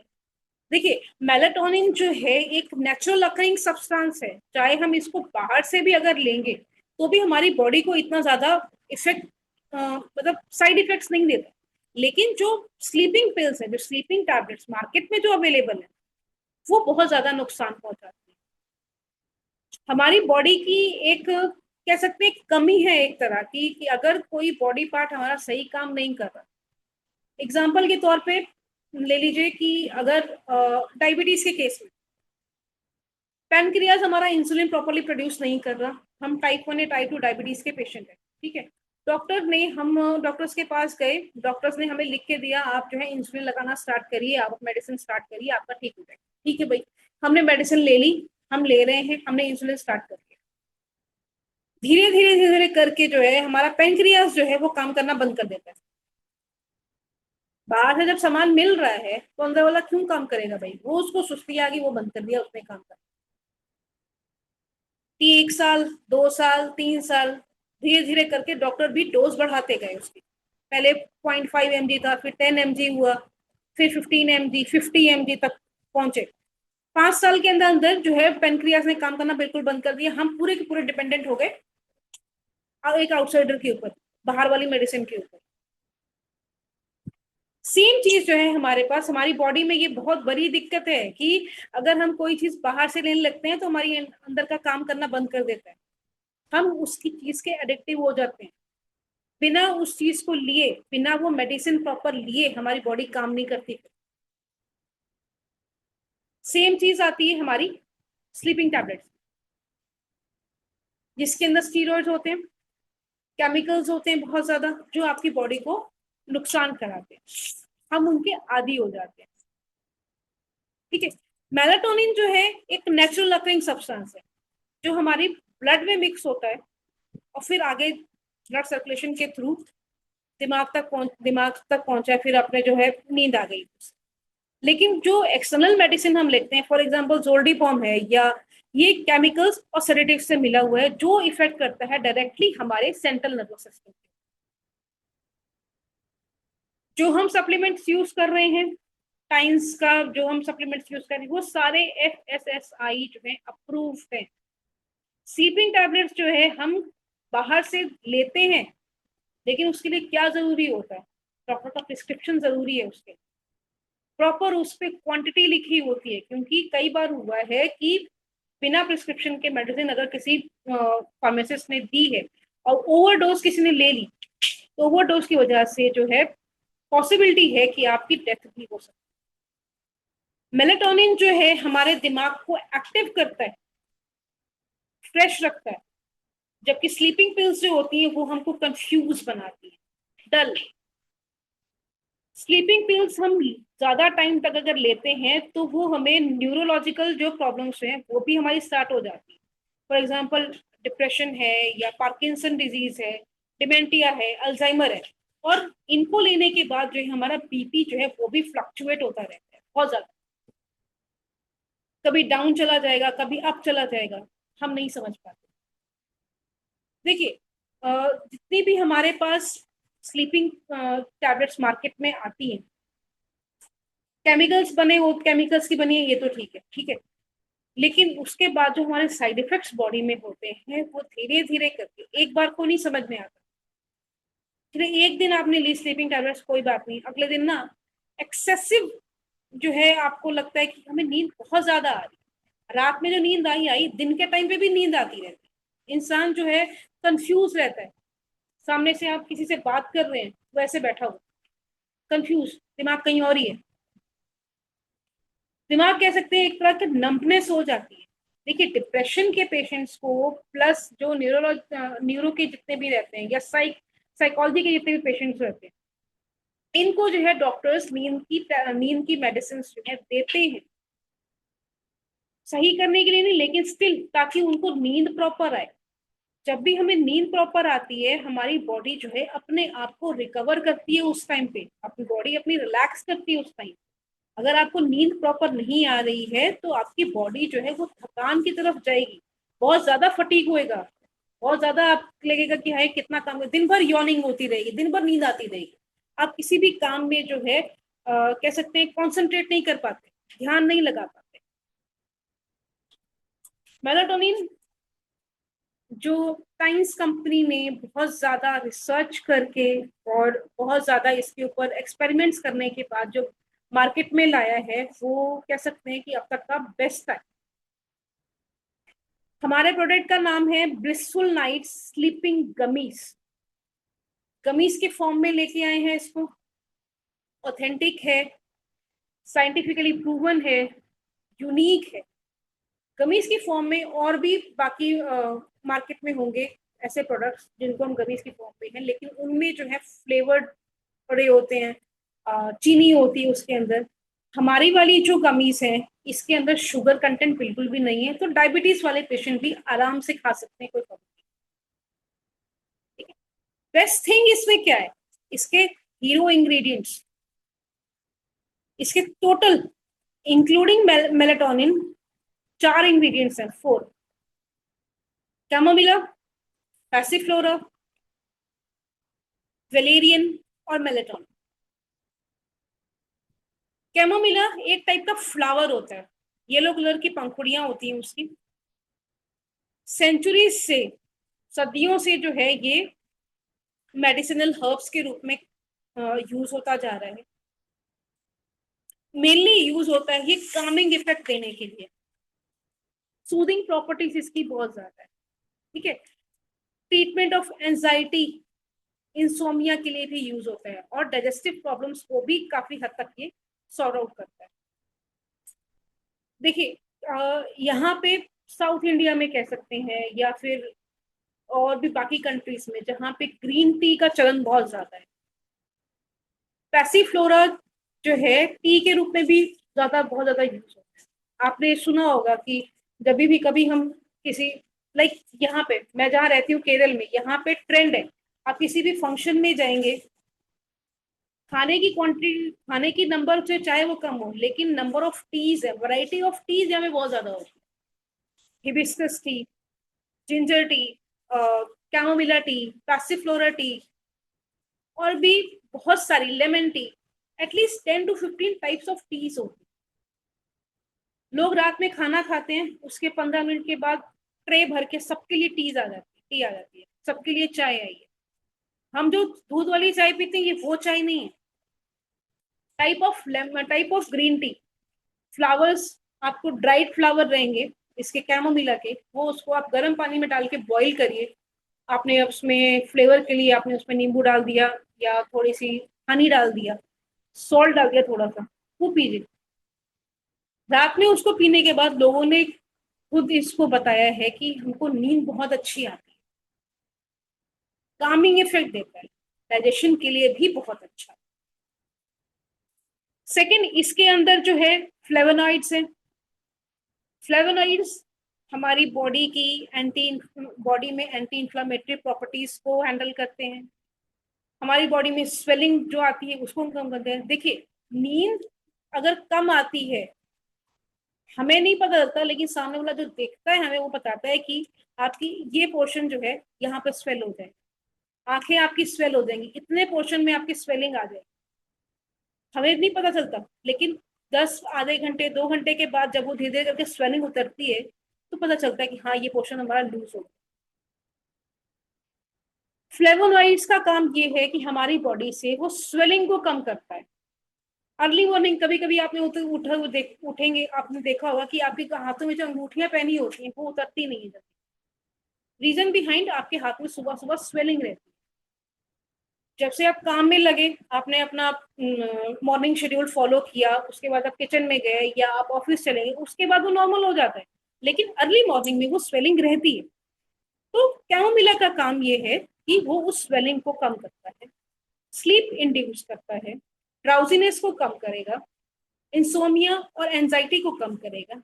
देखिए, मेलेटोनिन जो है एक नेचुरल अकरिंग सब्सटेंस है, चाहे हम इसको बाहर से भी अगर लेंगे तो भी हमारी बॉडी को इतना ज्यादा इफेक्ट मतलब साइड इफेक्ट्स नहीं देता। लेकिन जो स्लीपिंग पिल्स है, जो स्लीपिंग टैबलेट्स मार्केट में जो अवेलेबल है, वो बहुत ज्यादा नुकसान पहुंचाती है हमारी बॉडी की। एक कह सकते हैं कमी है एक तरह की, कि अगर कोई बॉडी पार्ट हमारा सही काम नहीं कर रहा, एग्जाम्पल के तौर पे ले लीजिए कि अगर डायबिटीज के केस में पैनक्रियाज हमारा इंसुलिन प्रॉपर्ली प्रोड्यूस नहीं कर रहा, हम टाइप 1 या टाइप 2 डायबिटीज के पेशेंट हैं। ठीक है, हम डॉक्टर्स के पास गए, डॉक्टर्स ने हमें लिख के दिया आप जो है इंसुलिन लगाना स्टार्ट करिए, आप मेडिसिन स्टार्ट करिए, आपका ठीक हो जाएगा। ठीक है भाई, हमने मेडिसिन ले ली, हम ले रहे हैं, हमने इंसुलिन स्टार्ट कर दिया, धीरे धीरे धीरे धीरे करके जो है हमारा पेनक्रियास जो है वो काम करना बंद कर देता है। बाहर से जब सामान मिल रहा है तो अंदर वाला क्यों काम करेगा भाई, वो उसको सुस्ती आ गई, वो बंद कर दिया उसने काम करना। 1 साल 2 साल 3 साल धीरे धीरे करके डॉक्टर भी डोज बढ़ाते गए उसकी, पहले 0.5 mg था, फिर 10 mg हुआ, फिर 15 mg 50 mg तक पहुंचे। 5 साल के अंदर अंदर जो है पेनक्रियास ने काम करना बिल्कुल बंद कर दिया, हम पूरे के पूरे डिपेंडेंट हो गए एक आउटसाइडर के ऊपर, बाहर वाली मेडिसिन के ऊपर। सेम चीज जो है हमारे पास, हमारी बॉडी में ये बहुत बड़ी दिक्कत है कि अगर हम कोई चीज बाहर से लेने लगते हैं तो हमारी अंदर का काम करना बंद कर देता है, हम उसकी चीज के एडिक्टिव हो जाते हैं। बिना उस चीज को लिए, बिना वो मेडिसिन प्रॉपर लिए हमारी बॉडी काम नहीं करती। सेम चीज आती है हमारी स्लीपिंग टैबलेट्स, जिसके अंदर स्टीरॉइड्स होते हैं, केमिकल्स होते हैं बहुत ज्यादा, जो आपकी बॉडी को नुकसान कराते हैं, हम उनके आदी हो जाते हैं। ठीक है, मेलाटोनिन जो है एक नेचुरल अकरिंग सब्सटेंस है, जो हमारी ब्लड में मिक्स होता है और फिर आगे ब्लड सर्कुलेशन के थ्रू दिमाग तक पहुंचा, फिर अपने जो है नींद आ गई। लेकिन जो एक्सटर्नल मेडिसिन हम लेते हैं, फॉर एग्जांपल जोल्डिपॉम है, या ये केमिकल्स और सेडेटिव्स से मिला हुआ है, जो इफेक्ट करता है डायरेक्टली हमारे सेंट्रल नर्वस सिस्टम। जो हम सप्लीमेंट्स यूज कर रहे हैं, टाइम्स का जो हम सप्लीमेंट्स यूज कर रहे हैं, वो सारे FSSAI जो है अप्रूव्ड है। स्लीपिंग टैबलेट्स जो है हम बाहर से लेते हैं, लेकिन उसके लिए क्या जरूरी होता है, डॉक्टर का प्रिस्क्रिप्शन जरूरी है, उसके प्रॉपर उस पर क्वांटिटी लिखी होती है। क्योंकि कई बार हुआ है कि बिना प्रिस्क्रिप्शन के मेडिसिन अगर किसी फार्मासिस्ट ने दी है और ओवरडोज किसी ने ले ली, तो ओवरडोज की वजह से जो है पॉसिबिलिटी है कि आपकी डेथ भी हो सकती है। मेलेटोनिन जो है हमारे दिमाग को एक्टिव करता है, फ्रेश रखता है, जबकि स्लीपिंग पिल्स जो होती हैं वो हमको कंफ्यूज बनाती है, डल। स्लीपिंग पिल्स हम ज्यादा टाइम तक अगर लेते हैं तो वो हमें न्यूरोलॉजिकल जो प्रॉब्लम्स हैं वो भी हमारी स्टार्ट हो जाती है। फॉर एग्जांपल डिप्रेशन है, या पार्किंसन डिजीज है, डिमेंटिया है, अल्जाइमर है, और इनको लेने के बाद जो है हमारा बीपी जो है वो भी फ्लक्चुएट होता रहता है बहुत ज्यादा। कभी डाउन चला जाएगा, कभी अप चला जाएगा, हम नहीं समझ पाते। देखिए, जितनी भी हमारे पास स्लीपिंग टैबलेट्स मार्केट में आती हैं, केमिकल्स की बनी है, ये तो ठीक है, ठीक है, लेकिन उसके बाद जो हमारे साइड इफेक्ट्स बॉडी में होते हैं वो धीरे धीरे करके, एक बार को नहीं समझ में आता। फिर एक दिन आपने ली स्लीपिंग टैबलेट्स, कोई बात नहीं, अगले दिन ना एक्सेसिव जो है, आपको लगता है कि हमें नींद बहुत ज्यादा आ रही है। रात में जो नींद आई दिन के टाइम पे भी नींद आती रहती है। इंसान जो है कंफ्यूज रहता है। सामने से आप किसी से बात कर रहे हैं, वैसे बैठा हो कंफ्यूज, दिमाग कहीं और ही है। दिमाग कह सकते हैं एक तरह की नंबनेस हो जाती है। देखिए, डिप्रेशन के पेशेंट्स को प्लस जो न्यूरो के जितने भी रहते हैं या साइकोलॉजी के जितने भी पेशेंट्स रहते हैं, इनको जो है डॉक्टर्स नींद की मेडिसिन जो है देते हैं, सही करने के लिए नहीं, लेकिन स्टिल ताकि उनको नींद प्रॉपर आए। जब भी हमें नींद प्रॉपर आती है, हमारी बॉडी जो है अपने आप को रिकवर करती है। उस टाइम पे अपनी बॉडी अपनी रिलैक्स करती है उस टाइम। अगर आपको नींद प्रॉपर नहीं आ रही है तो आपकी बॉडी जो है वो थकान की तरफ जाएगी, बहुत ज्यादा फटीग होएगा, बहुत ज्यादा आप लगेगा कि हाय कितना काम है, दिन भर यॉर्निंग होती रहेगी, दिन भर नींद आती रहेगी। आप किसी भी काम में जो है कह सकते हैं कॉन्सेंट्रेट नहीं कर पाते, ध्यान नहीं लगा पाते। मेलाटोनिन जो टाइम्स कंपनी ने बहुत ज्यादा रिसर्च करके और बहुत ज्यादा इसके ऊपर एक्सपेरिमेंट्स करने के बाद जो मार्केट में लाया है, वो कह सकते हैं कि अब तक का बेस्ट है। हमारे प्रोडक्ट का नाम है blissful night sleeping gummies. Gummies के फॉर्म में लेके आए हैं इसको। ऑथेंटिक है, साइंटिफिकली प्रूवन है, यूनिक है। गमीज की फॉर्म में और भी बाकी मार्केट में होंगे ऐसे प्रोडक्ट्स जिनको हम गमीज की फॉर्म में हैं, लेकिन उनमें जो है फ्लेवर्ड बड़े होते हैं, चीनी होती है उसके अंदर। हमारी वाली जो गमीज है, इसके अंदर शुगर कंटेंट बिल्कुल भी नहीं है, तो डायबिटीज वाले पेशेंट भी आराम से खा सकते हैं, कोई प्रॉब्लम नहीं। बेस्ट थिंग इसमें क्या है, इसके हीरो इंग्रेडिएंट्स, इसके टोटल इंक्लूडिंग मेलेटोनिन 4 इंग्रेडिएंट्स हैं, 4। कैमोमिला, पैसिफ्लोरा, वेलेरियन और मेलेटोनिन। कैमोमिला एक टाइप का फ्लावर होता है, येलो कलर की पंखुड़ियां होती हैं उसकी। सेंचुरीज से, सदियों से जो है ये मेडिसिनल हर्ब्स के रूप में यूज होता जा रहा है। मेनली यूज होता है ये कामिंग इफेक्ट देने के लिए। सूदिंग प्रॉपर्टीज इसकी बहुत ज्यादा है, ठीक है। ट्रीटमेंट ऑफ एंजाइटी, इंसोमिया के लिए भी यूज होता है, और डाइजेस्टिव प्रॉब्लम्स को भी काफी हद तक ये सॉर्ट आउट करता है। देखिए, यहाँ पे साउथ इंडिया में कह सकते हैं या फिर और भी बाकी कंट्रीज में जहाँ पे ग्रीन टी का चलन बहुत ज्यादा है, पैसिफ्लोरा जो है टी के रूप में भी बहुत ज्यादा यूज होता है। आपने सुना होगा कि जब भी कभी हम किसी लाइक यहाँ पे मैं जहाँ रहती हूँ केरल में, यहाँ पे ट्रेंड है, आप किसी भी फंक्शन में जाएंगे, खाने की क्वांटिटी, खाने की नंबर से चाहे वो कम हो, लेकिन नंबर ऑफ टीज है, वैरायटी ऑफ टीज यहाँ पे बहुत ज्यादा होती है। Hibiscus tea, ginger tea, chamomile tea, passiflora tea, और भी बहुत सारी, lemon tea, at least 10 to 15 types of teas होती है। लोग रात में खाना खाते हैं, उसके 15 मिनट के बाद ट्रे भर के सबके लिए टी आ जाती है, सबके लिए चाय आई है। हम जो दूध वाली चाय पीते हैं, ये वो चाय नहीं है। Type of green tea, flowers, आपको ड्राइड फ्लावर रहेंगे इसके कैमोमिला के, वो उसको आप गर्म पानी में डाल के बॉईल करिए। आपने उसमें फ्लेवर के लिए आपने उसमें नींबू डाल दिया या थोड़ी सी हनी डाल दिया, सॉल्ट डाल दिया थोड़ा सा, वो पीजिए। रात में उसको पीने के बाद लोगों ने खुद इसको बताया है कि हमको नींद बहुत अच्छी आती है, कामिंग इफेक्ट देता है, डाइजेशन के लिए भी बहुत अच्छा है। सेकंड, इसके अंदर जो है फ्लेवोनॉइड्स हैं। फ्लेवोनॉइड्स हमारी बॉडी में एंटी इंफ्लेमेटरी प्रॉपर्टीज को हैंडल करते हैं, हमारी बॉडी में स्वेलिंग जो आती है उसको कम करते हैं। देखिए, नींद अगर कम आती है हमें नहीं पता चलता, लेकिन सामने वाला जो देखता है हमें वो बताता है कि आपकी ये पोर्शन जो है यहाँ पे स्वेल हो जाए, आंखें आपकी स्वेल हो जाएंगी, इतने पोर्शन में आपकी स्वेलिंग आ जाएगी। हमें नहीं पता चलता, लेकिन 10 आधे घंटे 2 घंटे के बाद जब वो धीरे धीरे करके स्वेलिंग उतरती है तो पता चलता है कि हाँ ये पोर्शन हमारा लूज हो गया। फ्लेवोनॉइड्स का काम ये है कि हमारी बॉडी से वो स्वेलिंग को कम करता है। अर्ली मॉर्निंग कभी कभी आपने उठेंगे, आपने देखा होगा कि आपके हाथों में जो अंगूठियां पहनी होती हैं वो उतरती नहीं है। रीजन बिहाइंड आपके हाथ में सुबह सुबह स्वेलिंग रहती है। जब से आप काम में लगे, आपने अपना मॉर्निंग शेड्यूल फॉलो किया, उसके बाद आप किचन में गए या आप ऑफिस चले गए, उसके बाद वो नॉर्मल हो जाता है, लेकिन अर्ली मॉर्निंग में वो स्वेलिंग रहती है। तो कैमोमिला का काम ये है कि वो उस स्वेलिंग को कम करता है, स्लीप इंड्यूस करता है, ड्राउजीनेस को कम करेगा, इंसोमिया और एंजाइटी को कम करेगा,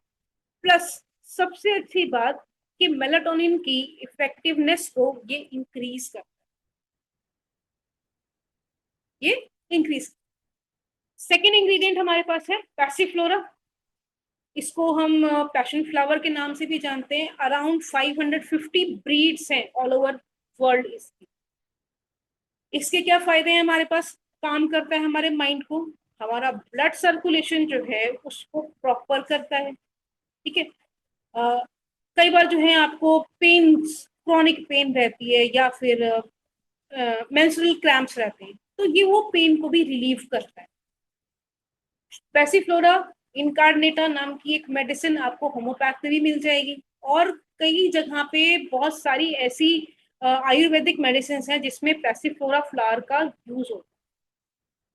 प्लस सबसे अच्छी बात कि मेलाटोनिन की इफेक्टिवनेस को ये इंक्रीज करता है, ये इंक्रीज। सेकेंड इंग्रेडिएंट हमारे पास है पैसिफ्लोरा। इसको हम पैशन फ्लावर के नाम से भी जानते हैं। अराउंड 550 ब्रीड्स हैं ऑल ओवर वर्ल्ड इसकी। इसके क्या फायदे हैं हमारे पास? काम करता है हमारे माइंड को, हमारा ब्लड सर्कुलेशन जो है उसको प्रॉपर करता है, ठीक है। कई बार जो है आपको पेन, क्रॉनिक पेन रहती है या फिर मेंस्ट्रुअल क्रैम्प्स रहते हैं, तो ये वो पेन को भी रिलीव करता है। पैसिफ्लोरा इनकार्नेटा नाम की एक मेडिसिन आपको होम्योपैथ में भी मिल जाएगी, और कई जगह पे बहुत सारी ऐसी आयुर्वेदिक मेडिसिन हैं जिसमें पैसिफ्लोरा फ्लावर का यूज होता है।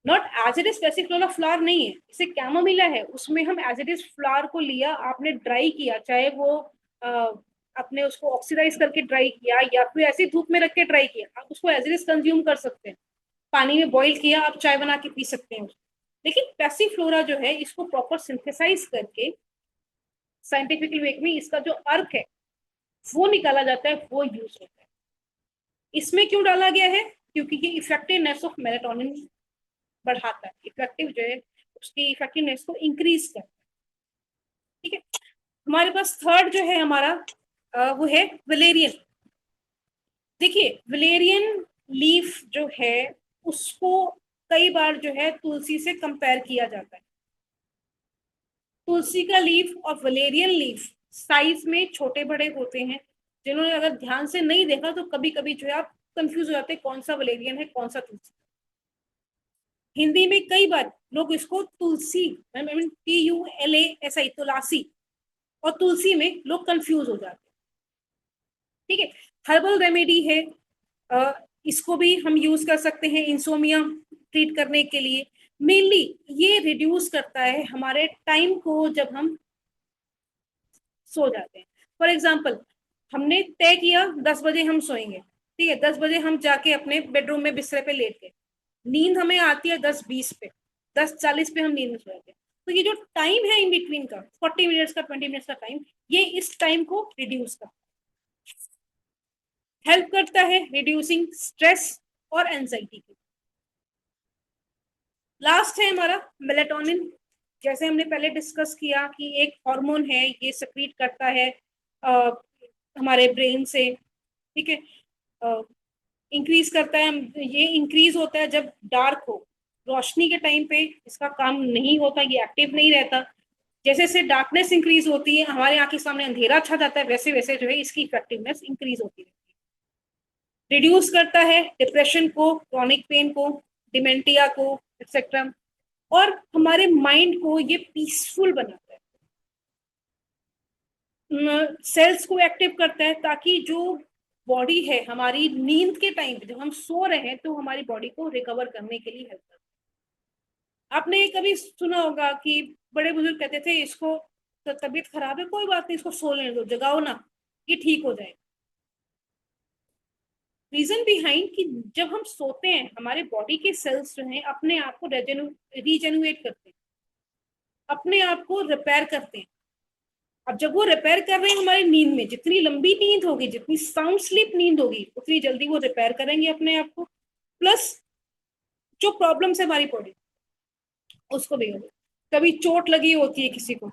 Not as it is passiflora flower नहीं है, इसे कैमोमिला है, उसमें हम एज इट इज फ्लावर को लिया, आपने ड्राई किया, चाहे वो आपने उसको ऑक्सीडाइज करके ड्राई किया या फिर ऐसे धूप में रख के ड्राई किया, आप उसको एज इट इज कंज्यूम कर सकते हैं। पानी में बॉईल किया, आप चाय बना के पी सकते हैं। लेकिन पैसिफ्लोरा जो है इसको प्रॉपर सिंथेसाइज करके साइंटिफिक वे में इसका जो अर्क है वो निकाला जाता है, वो यूज होता है। इसमें क्यों डाला गया है? क्योंकि ये इफेक्टिवनेस ऑफ मेलाटोनिन बढ़ाता है, इफेक्टिव जो है उसकी इफेक्टिवनेस को इंक्रीज करता है, ठीक है। हमारे पास थर्ड जो है हमारा वो है वलेरियन। देखिए वलेरियन लीफ जो है उसको कई बार जो है तुलसी से कंपेयर किया जाता है। तुलसी का लीफ और वलेरियन लीफ साइज में छोटे बड़े होते हैं। जिन्होंने अगर ध्यान से नहीं देखा तो कभी कभी जो है आप कंफ्यूज हो जाते हैं कौन सा वलेरियन है कौन सा तुलसी। हिंदी में कई बार लोग इसको तुलसी, TULASI, तुलसी और तुलसी में लोग कंफ्यूज हो जाते हैं, ठीक है। हर्बल रेमेडी है, इसको भी हम यूज कर सकते हैं इंसोमिया ट्रीट करने के लिए। मेनली ये रिड्यूस करता है हमारे टाइम को जब हम सो जाते हैं। फॉर एग्जाम्पल, हमने तय किया 10 बजे हम सोएंगे, ठीक है, 10 बजे हम जाके अपने बेडरूम में बिस्तर पे लेट गए, नींद हमें आती है 10:20 पे, 10:40 पे हम नींद में सो जाते हैं। तो ये जो टाइम है इन बिटवीन का 40 मिनट्स का 20 मिनट्स का टाइम, ये इस टाइम को रिड्यूस करता है, हेल्प करता है रिड्यूसिंग स्ट्रेस और एंजाइटी की। लास्ट है हमारा मेलेटोनिन। जैसे हमने पहले डिस्कस किया कि एक हार्मोन है, ये सक्रीट करता है हमारे ब्रेन से, ठीक है, इंक्रीज करता है। ये इंक्रीज होता है जब डार्क हो, रोशनी के टाइम पे इसका काम नहीं होता, ये एक्टिव नहीं रहता। जैसे जैसे डार्कनेस इंक्रीज होती है, हमारे आंख के सामने अंधेरा छा जाता है, वैसे वैसे जो है इसकी इफेक्टिवनेस इंक्रीज होती है। रिड्यूस करता है डिप्रेशन को, क्रॉनिक पेन को, डिमेंटिया को, एक्सेट्रा, और हमारे माइंड को ये पीसफुल बनाता है। सेल्स को एक्टिव करता है ताकि जो बॉडी है हमारी नींद के टाइम पे जब हम सो रहे हैं तो हमारी बॉडी को रिकवर करने के लिए हेल्प करता है। आपने कभी सुना होगा कि बड़े बुजुर्ग कहते थे इसको तो तबीयत खराब है, कोई बात नहीं, इसको सो लेने दो, जगाओ ना, ये ठीक हो जाएगा। रीजन बिहाइंड कि जब हम सोते हैं हमारे बॉडी के सेल्स जो हैं अपने आप को रीजेनुएट करते हैं, अपने आप को रिपेयर करते हैं। अब जब वो रिपेयर कर रहे हैं हमारी नींद में, जितनी लंबी नींद होगी, जितनी साउंड स्लीप नींद होगी, उतनी जल्दी वो रिपेयर करेंगे अपने आप को। प्लस जो प्रॉब्लम है हमारी बॉडी उसको भी होगी। कभी चोट लगी होती है किसी को,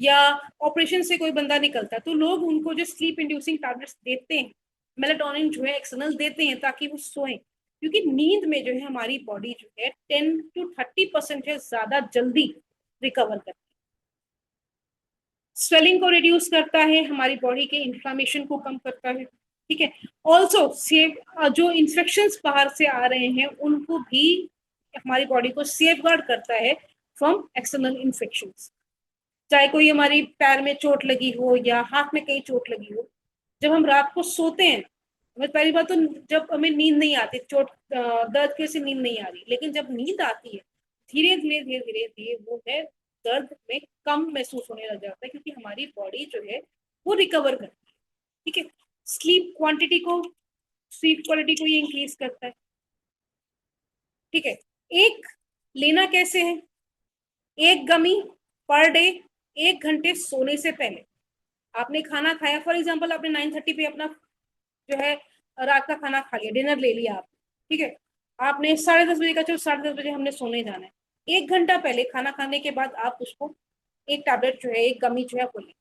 या ऑपरेशन से कोई बंदा निकलता है तो लोग उनको जो स्लीप इंड्यूसिंग टैबलेट्स देते हैं, मेलाटोनिन जो है एक्सटर्नल देते हैं ताकि वो सोएं, क्योंकि नींद में जो है हमारी बॉडी जो है 10 to 30% है ज्यादा जल्दी रिकवर करती है। स्वेलिंग को रिड्यूस करता है, हमारी बॉडी के इन्फ्लामेशन को कम करता है, ठीक है। ऑल्सो सेव जो इन्फेक्शंस बाहर से आ रहे हैं उनको भी हमारी बॉडी को सेफ गार्ड करता है फ्रॉम एक्सटर्नल इन्फेक्शंस। चाहे कोई हमारी पैर में चोट लगी हो या हाथ में कहीं चोट लगी हो, जब हम रात को सोते हैं, हमें पहली बात तो जब हमें नींद नहीं आती, चोट दर्द की वजह से नींद नहीं आ रही, लेकिन जब नींद आती है धीरे धीरे धीरे धीरे धीरे वो है दर्द में कम महसूस होने लग जाता है, क्योंकि हमारी बॉडी जो है वो रिकवर करती है, ठीक है। स्लीप क्वालिटी को ये इंक्रीज करता है, ठीक है। एक लेना कैसे है, एक गमी पर डे 1 घंटे सोने से पहले। आपने खाना खाया, फॉर एग्जाम्पल आपने 9:30 पे अपना जो है रात का खाना खा लिया, डिनर ले लिया आपने, ठीक है। आपने 10:30 बजे का, चलो 10:30 बजे हमने सोने जाना है, 1 घंटा पहले खाना खाने के बाद आप उसको एक टैबलेट जो है, एक गमी जो है वो लें।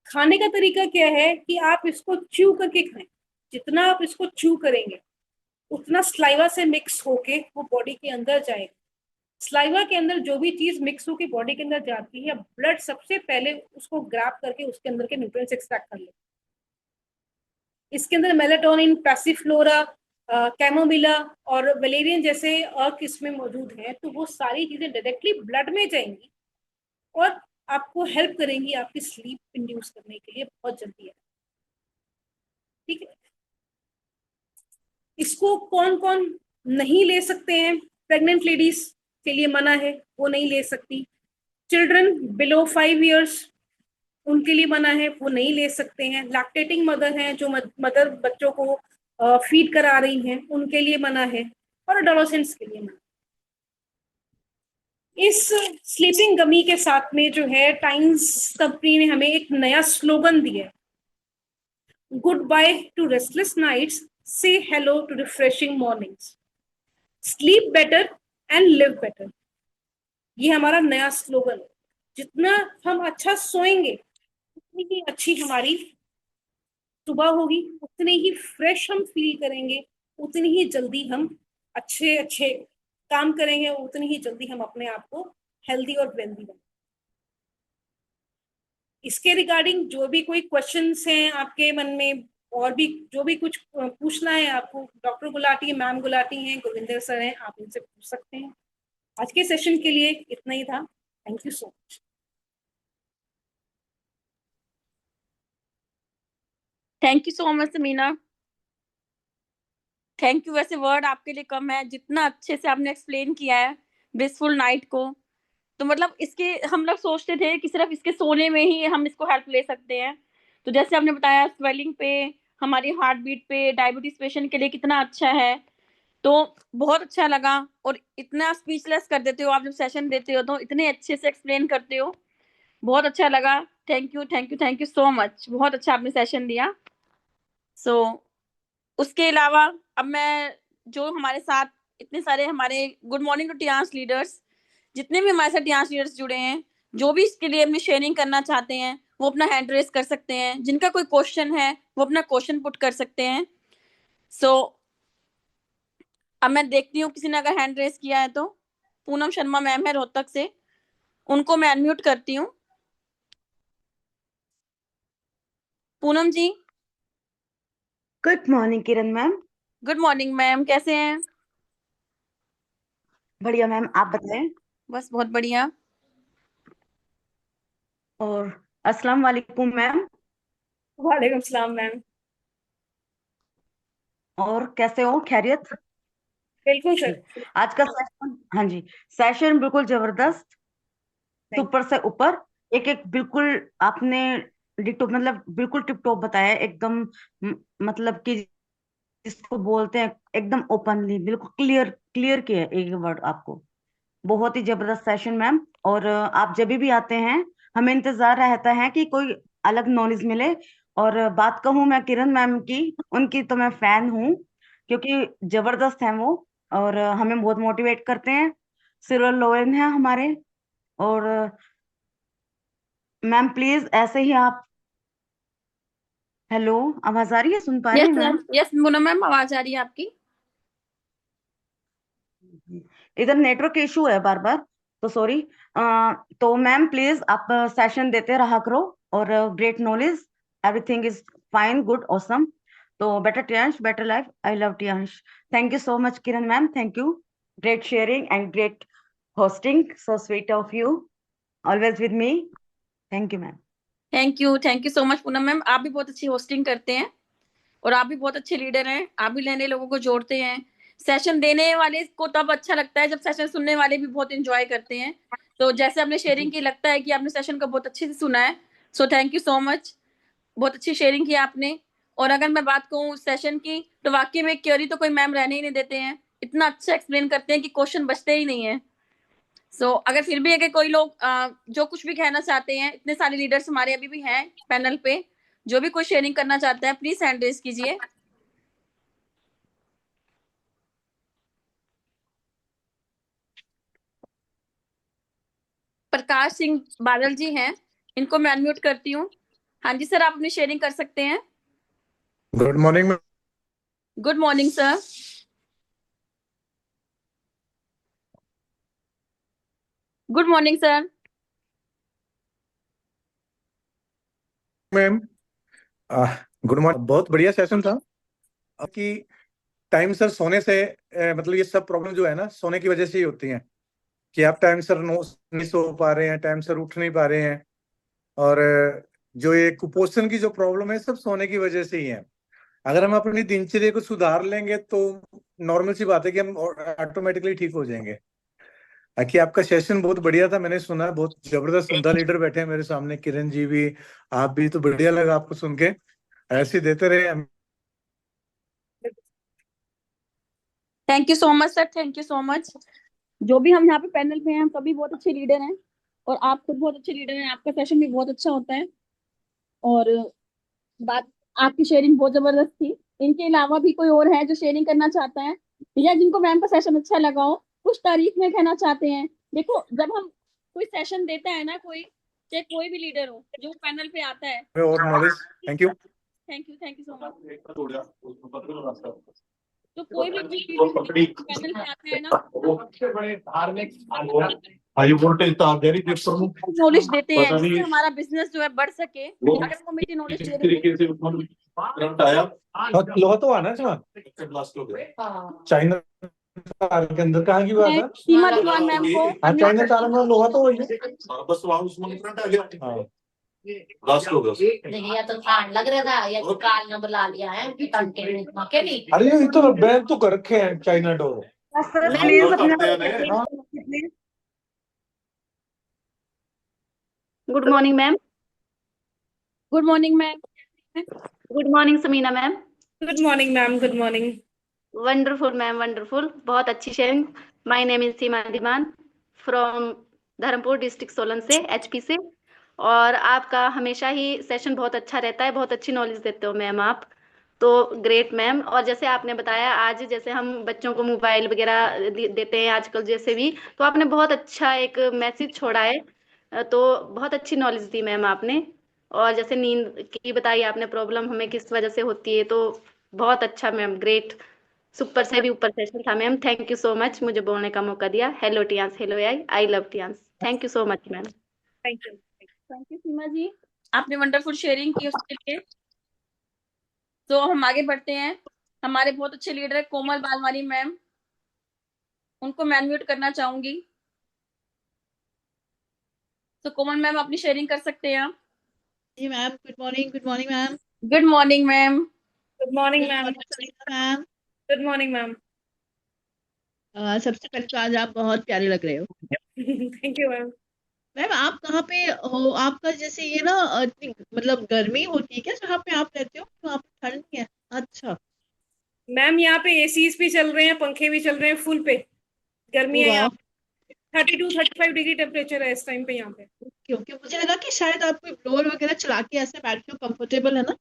खाने का तरीका क्या है कि आप इसको च्यू करके खाएं, जितना आप इसको च्यू करेंगे उतना स्लाइवा से मिक्स होके वो बॉडी के अंदर जाएगा। स्लाइवा के अंदर जो भी चीज मिक्स होकर बॉडी के अंदर जाती है, ब्लड सबसे पहले उसको ग्रैब करके उसके अंदर के न्यूट्रिएंट्स एक्सट्रैक्ट कर ले। इसके अंदर मेलाटोनिन, पैसिफ्लोरा, कैमोमिला और वेलेरियन जैसे अर्क इसमें मौजूद हैं, तो वो सारी चीजें डायरेक्टली ब्लड में जाएंगी और आपको हेल्प करेंगी आपकी स्लीप इंड्यूस करने के लिए बहुत जल्दी है, ठीक है। इसको कौन कौन नहीं ले सकते हैं, प्रेग्नेंट लेडीज के लिए मना है, वो नहीं ले सकती। चिल्ड्रन बिलो 5 years उनके लिए मना है, वो नहीं ले सकते हैं। लैक्टेटिंग मदर हैं, जो मदर बच्चों को फीड करा रही हैं, उनके लिए मना है, और एडोलेसेंट्स के लिए मना। इस स्लीपिंग गमी के साथ में जो है टाइम्स कंपनी ने हमें एक नया स्लोगन दिया है, good bye to restless nights, से hello to refreshing mornings, sleep better and live better. ये हमारा नया स्लोगन है। जितना हम अच्छा सोएंगे उतनी ही अच्छी हमारी सुबह होगी, उतने ही फ्रेश हम फील करेंगे, उतनी ही जल्दी हम अच्छे अच्छे काम करेंगे, उतनी ही जल्दी हम अपने आप को हेल्दी और वेल्दी बनाएंगे। इसके रिगार्डिंग जो भी कोई क्वेश्चंस हैं आपके मन में, और भी जो भी कुछ पूछना है आपको, डॉक्टर गुलाटी, मैम गुलाटी हैं, गुरविंदर सर हैं, आप इनसे पूछ सकते हैं। आज के सेशन के लिए इतना ही था। Thank you so much. Thank you so much Samina, thank you. वैसे वर्ड आपके लिए कम है, जितना अच्छे से आपने एक्सप्लेन किया है ब्लिसफुल नाइट को, तो मतलब इसके हम लोग सोचते थे कि सिर्फ इसके सोने में ही हम इसको हेल्प ले सकते हैं, तो जैसे आपने बताया स्वेलिंग पे, हमारी हार्ट बीट पे, डायबिटीज पेशेंट के लिए कितना अच्छा है, तो बहुत अच्छा लगा। और इतना स्पीचलेस कर देते हो आप जब सेशन देते हो, तो इतने अच्छे से एक्सप्लेन करते हो, बहुत अच्छा लगा। Thank you thank you thank you so much, बहुत अच्छा आपने सेशन दिया। सो उसके अलावा अब मैं, जो हमारे साथ इतने सारे हमारे good morning to Tiens leaders, जितने भी हमारे साथ टियांस लीडर्स जुड़े हैं, जो भी इसके लिए अपनी शेयरिंग करना चाहते हैं वो अपना हैंड रेस कर सकते हैं, जिनका कोई क्वेश्चन है वो अपना क्वेश्चन पुट कर सकते हैं। सो अब मैं देखती हूँ किसी ने अगर हैंड रेस किया है तो पूनम शर्मा मैम है रोहतक से, उनको मैं अनम्यूट करती हूँ। पूनम जी। गुड मॉर्निंग किरण मैम। गुड मॉर्निंग मैम, कैसे हैं? बढ़िया मैम, आप बताएं। बस बहुत बढ़िया। और अस्सलाम वालेकुम मैम। वालेकुम सलाम मैम। और कैसे हो, खैरियत? बिल्कुल जी, सर। आज का सेशन, हाँ जी, सेशन बिल्कुल जबरदस्त, सुपर से ऊपर। एक एक बिल्कुल आपने डिटो, मतलब बिल्कुल टिप टॉप बताया एकदम। मतलब कि जिसको बोलते हैं एकदम ओपनली, बिल्कुल क्लियर क्लियर किया है एक वर्ड आपको। बहुत ही जबरदस्त सेशन मैम। और आप जब भी आते हैं हमें इंतजार रहता है कि कोई अलग नॉलेज मिले। और बात कहूँ मैं किरण मैम की, उनकी तो मैं फैन हूँ, क्योंकि जबरदस्त हैं वो। और हमें बहुत मोटिवेट करते हैं। सिल्वर लोरेन है हमारे। और मैम प्लीज ऐसे ही आप, हेलो, आवाज आ रही है, सुन पा रहे यस हैं ma'am? Ma'am, yes Mona ma'am, आवाज आ रही है आपकी। इधर नेटवर्क इशू है बार बार, तो सॉरी। तो मैम प्लीज आप सेशन देते रहा करो, और great knowledge, everything is fine, good, awesome. तो better Tiens, better life, I love Tiens. Thank you so much Kiran ma'am, thank you, great sharing and great hosting, so sweet of you, always with me. Thank you ma'am. Thank you so much Poonam ma'am, आप भी बहुत अच्छी hosting करते हैं और आप भी बहुत अच्छे लीडर हैं। आप भी नए नए लोगों को जोड़ते हैं। सेशन देने वाले को तब अच्छा लगता है जब सेशन सुनने वाले भी बहुत एंजॉय करते हैं। तो जैसे आपने शेयरिंग की, लगता है कि आपने सेशन को बहुत अच्छे से सुना है। So thank you so much, बहुत अच्छी शेयरिंग की आपने। और अगर मैं बात कहूँ सेशन की, तो वाकई में क्यूरी तो कोई मैम रहने ही नहीं देते हैं। इतना अच्छा एक्सप्लेन करते हैं कि क्वेश्चन बचते ही नहीं है। अगर फिर भी अगर कोई लोग जो कुछ भी कहना चाहते हैं, इतने सारे लीडर्स हमारे अभी भी हैं पैनल पे, जो भी कोई शेयरिंग करना चाहता है प्लीज हैंड रेज कीजिए। प्रकाश सिंह बादल जी हैं, इनको मैं अनम्यूट करती हूँ। हाँ जी सर, आप अपनी शेयरिंग कर सकते हैं। Good morning good morning sir. Good morning sir. Ma'am. Good morning, बहुत बढ़िया सेशन था कि टाइम सर सोने से मतलब ये सब प्रॉब्लम जो है ना, सोने की वजह से ही होती हैं कि आप टाइम सर नहीं सो पा रहे हैं, टाइम सर उठ नहीं पा रहे हैं। और जो ये कुपोषण की जो प्रॉब्लम है, सब सोने की वजह से ही है। अगर हम अपनी दिनचर्या को सुधार लेंगे तो नॉर्मल सी बात है कि हम ऑटोमेटिकली ठीक हो जाएंगे। बाकी आपका सेशन बहुत बढ़िया था, मैंने सुना, बहुत जबरदस्त उम्दा लीडर बैठे हैं मेरे सामने, किरण जी भी, आप भी, तो बढ़िया लगा आपको सुन के। ऐसे ही देते रहे। Thank you so much sir, thank you so much. जो भी हम यहाँ पे पैनल पे हैं, हम सभी बहुत अच्छे लीडर हैं और आप खुद बहुत अच्छे लीडर हैं। आपका सेशन भी बहुत अच्छा होता है और बात, आपकी शेयरिंग बहुत जबरदस्त थी। इनके अलावा भी कोई और है जो शेयरिंग करना चाहता है, या जिनको मैम का सेशन अच्छा लगा हो, कुछ तारीफ में कहना चाहते हैं? देखो, जब हम कोई सेशन देता है ना, कोई चाहे कोई भी लीडर हो जो पैनल पे आता है। और knowledge, thank you. Thank you so much. तो कोई भी पैनल पे आता है ना, नॉलेज देते हैं जिससे हमारा बिजनेस जो है बढ़ सके। अगर वो मीठी नॉलेज दे रहे हैं। लोहा तो आना चाइना के अंदर कहाँ की बात है? सीमा दीवान मैम को हाँ, चाइना तारा में लोहा तो वही है। बस वहाँ उसमें करंट आ गया। हाँ। लास्ट हो गया। देखिए, या तो कान लग रहा था या काल ने बुला लिया है के नहीं। अरे ये तो बैन तो कर रखे हैं चाइना डोर। सर हाँ, प्लीज बहुत अपना करते हैं। Please. Good morning ma'am. Good morning ma'am. Good morning Samina ma'am. Good morning ma'am, good morning. Wonderful ma'am, wonderful, बहुत अच्छी sharing. My name is Seema Diwan from Dharampur district Solan से, एचपी से। और आपका हमेशा ही सेशन बहुत अच्छा रहता है, बहुत अच्छी नॉलेज देते हो मैम आप, तो ग्रेट मैम। और जैसे आपने बताया आज, जैसे हम बच्चों को मोबाइल वगैरह देते हैं आजकल जैसे भी, तो आपने बहुत अच्छा एक मैसेज छोड़ा है, तो बहुत अच्छी नॉलेज दी मैम आपने। और जैसे नींद की बताई आपने प्रॉब्लम हमें किस वजह से होती है, तो बहुत अच्छा मैम, ग्रेट, सुपर से भी ऊपर सेशन था ma'am. Thank you so much मुझे बोलने का मौका दिया। Hello Tiens, hello I love Tiens. Thank you so much ma'am. Thank you. Thank you Seema ji, आपने वंडरफुल शेयरिंग की उसके लिए। तो हम आगे बढ़ते हैं। हमारे बहुत अच्छे लीडर कोमल बालवानी मैम, उनको मैं अनम्यूट करना चाहूंगी। तो कोमल मैम अपनी शेयरिंग कर सकते हैं आप। जी ma'am, good morning, good morning ma'am. Good morning ma'am. Good morning good ma'am. Morning Samina ma'am. Good morning ma'am. सबसे पहले तो आज आप बहुत प्यारे लग रहे हो थैंक यू मैम। मैम। आप कहाँ पे हो? आपका जैसे ये ना मतलब गर्मी होती है क्या जहाँ पे आप रहते हो? वहाँ पे ठंड नहीं है? अच्छा। मैम यहाँ पे एसीज भी चल रहे हैं, पंखे भी चल रहे हैं फुल पे। गर्मी है यहाँ, 32-35 डिग्री टेम्परेचर है इस टाइम पे यहाँ पे। क्योंकि मुझे लगा कि शायद आप कोई ब्लोअर वगैरह चला के ऐसे बैठे हो, कंफर्टेबल है ना?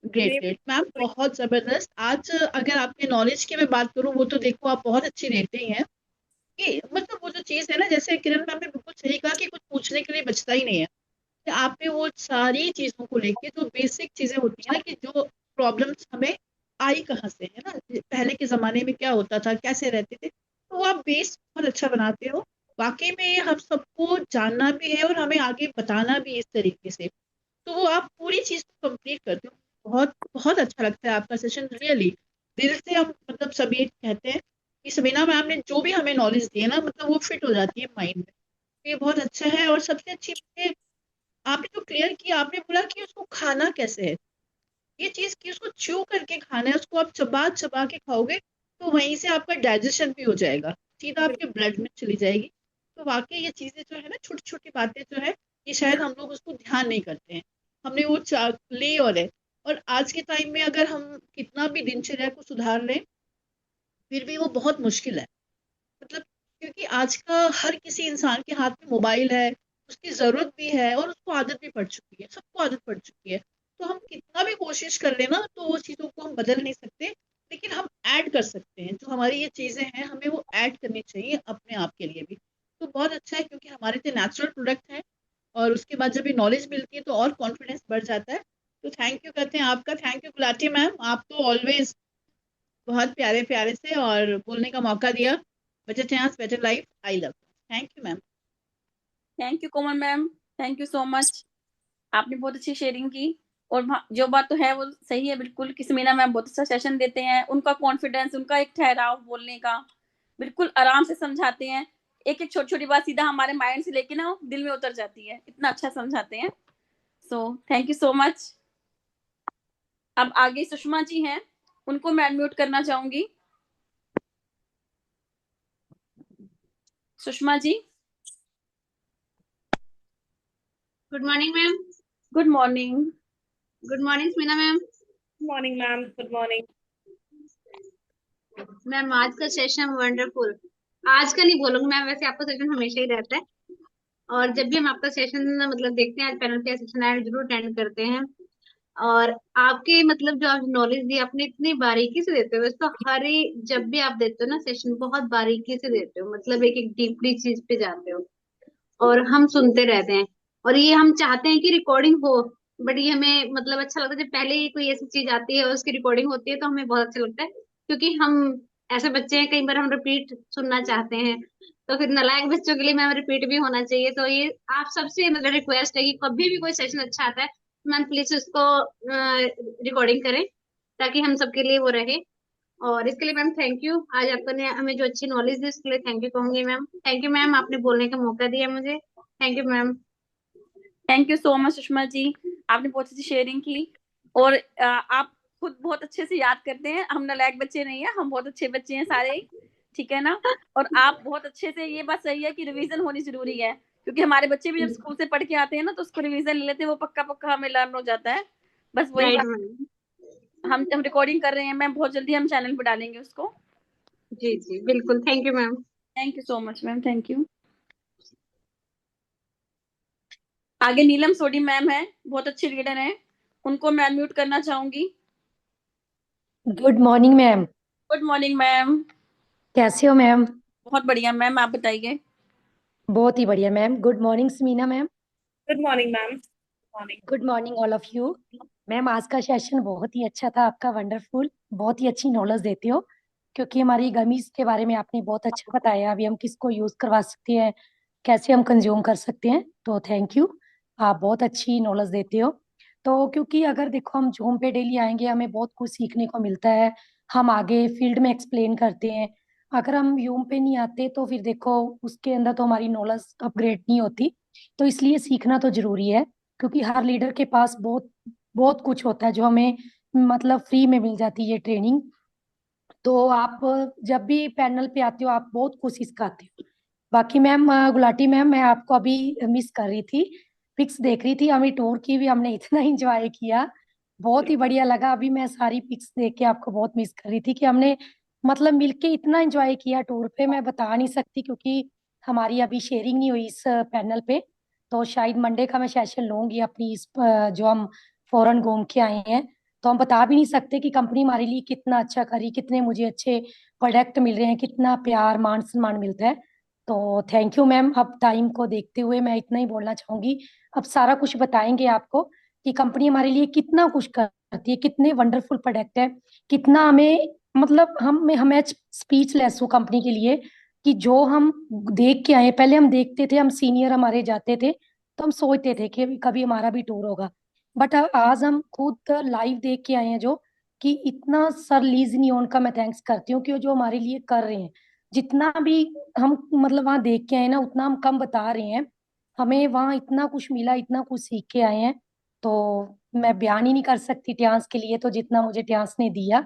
ग्रेट ग्रेट मैम, बहुत जबरदस्त। आज अगर आपके नॉलेज की मैं बात करूँ, वो तो देखो आप बहुत अच्छी रहते ही हैं। ये मतलब वो जो चीज है ना, जैसे किरण मैम ने बिल्कुल सही कहा कि कुछ पूछने के लिए बचता ही नहीं है। कि आपने वो सारी चीजों को लेके जो बेसिक चीजें होती है ना, कि जो प्रॉब्लम्स हमें आई कहाँ से है ना, पहले के जमाने में क्या होता था, कैसे रहते थे, तो वो आप बेस बहुत अच्छा बनाते हो। वाकई में ये हम सबको जानना भी है और हमें आगे बताना भी इस तरीके से। तो वो आप पूरी चीज को कंप्लीट करते हो, बहुत बहुत अच्छा लगता है आपका सेशन रियली। दिल से हम मतलब सभी कहते हैं कि सबीना मैम ने जो भी हमें नॉलेज दी है ना, मतलब वो फिट हो जाती है माइंड में। तो ये बहुत अच्छा है। और सबसे अच्छी बात है, आपने जो क्लियर किया, आपने बोला कि उसको खाना कैसे है। ये चीज कि उसको च्यू करके खाना है, उसको आप चबा चबा के खाओगे तो वहीं से आपका डाइजेशन भी हो जाएगा, सीधा आपके ब्लड में चली जाएगी। तो वाकई ये चीजें जो है ना, छोटी छोटी बातें जो है, ये शायद हम लोग उसको ध्यान नहीं करते हैं। हमने वो ली और है। और आज के टाइम में अगर हम कितना भी दिनचर्या को सुधार लें, फिर भी वो बहुत मुश्किल है। मतलब क्योंकि आज का हर किसी इंसान के हाथ में मोबाइल है, उसकी जरूरत भी है और उसको आदत भी पड़ चुकी है, सबको आदत पड़ चुकी है। तो हम कितना भी कोशिश कर लेना तो वो चीजों को हम बदल नहीं सकते, लेकिन हम ऐड कर सकते हैं। जो हमारी ये चीजें हैं, हमें वो ऐड करनी चाहिए अपने आप के लिए भी। तो बहुत अच्छा है, क्योंकि हमारे तो नेचुरल प्रोडक्ट है। और उसके बाद जब ये नॉलेज मिलती है तो और कॉन्फिडेंस बढ़ जाता है। तो थैंक यू कहते हैं आपका। थैंक यू गुलाटी मैम, आप तो ऑलवेज बहुत प्यारे प्यारे से और बोलने का मौका दिया। Better chance better life, I love. Thank you ma'am. Thank you Komal ma'am, thank you so much. आपने बहुत अच्छी शेयरिंग की। और जो बात तो है वो सही है बिल्कुल कि समीना मैम बहुत अच्छा सेशन देते हैं। उनका कॉन्फिडेंस, उनका एक ठहराव बोलने का, बिल्कुल आराम से समझाते हैं। एक एक छोटी छोटी बात सीधा हमारे माइंड से लेके ना दिल में उतर जाती है, इतना अच्छा समझाते हैं। So thank you so much. अब आगे सुषमा जी हैं, उनको मैं अनम्यूट करना चाहूंगी। Sushma ji. Good morning ma'am. Good morning. Good morning Samina ma'am. Good morning ma'am. Good morning ma'am आज का सेशन वंडरफुल। आज का नहीं बोलूंगी मैम, वैसे आपका सेशन हमेशा ही रहता है। और जब भी हम आपका सेशन मतलब देखते हैं, आज पैनल पे सेशन आए जरूर अटेंड करते हैं। और आपके मतलब जो आप नॉलेज दी आपने इतनी बारीकी से देते हो, वैसे तो हर ही जब भी आप देते हो ना सेशन बहुत बारीकी से देते हो, मतलब एक एक डीपली चीज पे जाते हो और हम सुनते रहते हैं। और ये हम चाहते हैं कि रिकॉर्डिंग हो, बट ये हमें मतलब अच्छा लगता है जब पहले ही कोई ऐसी चीज आती है और उसकी रिकॉर्डिंग होती है तो हमें बहुत अच्छा लगता है। क्योंकि हम ऐसे बच्चे हैं, कई बार हम रिपीट सुनना चाहते हैं, तो फिर नालायक बच्चों के लिए मैम रिपीट भी होना चाहिए। तो ये आप सबसे मतलब रिक्वेस्ट है कि कभी भी कोई सेशन अच्छा आता है मैम प्लीज उसको रिकॉर्डिंग करें, ताकि हम सबके लिए वो रहे। और इसके लिए मैम थैंक यू, आज आपने हमें जो अच्छी नॉलेज दी उसके लिए थैंक यू कहूंगी मैम। थैंक यू मैम, आपने बोलने का मौका दिया मुझे। Thank you ma'am. Thank you so much Sushma ji, आपने बहुत अच्छी शेयरिंग की। और आप खुद बहुत अच्छे से याद करते हैं। हम नालायक बच्चे नहीं है, हम बहुत अच्छे बच्चे हैं सारे ही, ठीक है ना। और आप बहुत अच्छे से, ये बात सही है कि रिवीजन होनी जरूरी है, क्योंकि हमारे बच्चे भी जब स्कूल से पढ़ के आते हैं ना तो उसको रिवीजन ले लेते हैं, वो पक्का पक्का हमें लर्न हो जाता है। बस वही राइट बात, मैम। हम रिकॉर्डिंग कर रहे हैं मैम, बहुत जल्दी हम चैनल पर डालेंगे उसको। जी जी बिल्कुल, thank you ma'am. Thank you so much ma'am, thank you. आगे नीलम सोडी मैम है, बहुत अच्छी रीडर है, उनको मैं अनम्यूट करना चाहूंगी। Good morning ma'am. Good morning ma'am. कैसे हो मैम? बहुत बढ़िया मैम, आप बताइए। बहुत ही बढ़िया ma'am. Good morning Samina ma'am. Good morning ma'am. Morning. Good morning all of you. Ma'am आज का सेशन बहुत ही अच्छा था आपका, वंडरफुल। बहुत ही अच्छी नॉलेज देते हो, क्योंकि हमारी गमीज के बारे में आपने बहुत अच्छा बताया। अभी हम किसको यूज करवा सकते हैं, कैसे हम कंज्यूम कर सकते हैं, तो थैंक यू। आप बहुत अच्छी नॉलेज देते हो। तो क्योंकि अगर देखो हम जूम पे डेली आएंगे, हमें बहुत कुछ सीखने को मिलता है। हम आगे फील्ड में एक्सप्लेन करते हैं। अगर हम यूम पे नहीं आते तो फिर देखो उसके अंदर तो हमारी नॉलेज अपग्रेड नहीं होती। तो इसलिए सीखना तो जरूरी है, क्योंकि हर लीडर के पास बहुत बहुत कुछ होता है जो हमें मतलब फ्री में मिल जाती है ट्रेनिंग। तो आप जब भी पैनल पे आते हो आप बहुत कुछ सिखाते हो। बाकी मैम गुलाटी मैम, मैं आपको अभी मिस कर रही थी, पिक्स देख रही थी। हमें टूर की भी हमने इतना एंजॉय किया, बहुत ही बढ़िया लगा। अभी मैं सारी पिक्स देख के आपको बहुत मिस कर रही थी कि हमने मतलब मिलके इतना एंजॉय किया टूर पे, मैं बता नहीं सकती, क्योंकि हमारी अभी शेयरिंग नहीं हुई इस पैनल पे। तो शायद मंडे का मैं सेशन लूंगी अपनी इस जो हम फॉरेन घूम के आए हैं। तो हम बता भी नहीं सकते कि कंपनी हमारे लिए कितना अच्छा करी, कितने मुझे अच्छे प्रोडक्ट मिल रहे हैं, कितना प्यार मान सम्मान मिलता है। तो थैंक यू मैम। अब टाइम को देखते हुए मैं इतना ही बोलना चाहूंगी, अब सारा कुछ बताएंगे आपको कि कंपनी हमारे लिए कितना कुछ करती है, कितने वंडरफुल प्रोडक्ट है, कितना हमें मतलब हमें स्पीचलेस हूँ कंपनी के लिए कि जो हम देख के आए। पहले हम देखते थे, हम सीनियर हमारे जाते थे तो हम सोचते थे कि कभी हमारा भी टूर होगा, बट आज हम खुद लाइव देख के आए हैं जो कि इतना सर लीज नियोन का मैं थैंक्स करती हूँ कि वो जो हमारे लिए कर रहे हैं। जितना भी हम मतलब वहां देख के आए ना उतना हम कम बता रहे हैं। हमें वहां इतना कुछ मिला, इतना कुछ सीख के आए हैं। तो मैं बयान ही नहीं कर सकती ट्यांस के लिए, तो जितना मुझे ट्यांस ने दिया।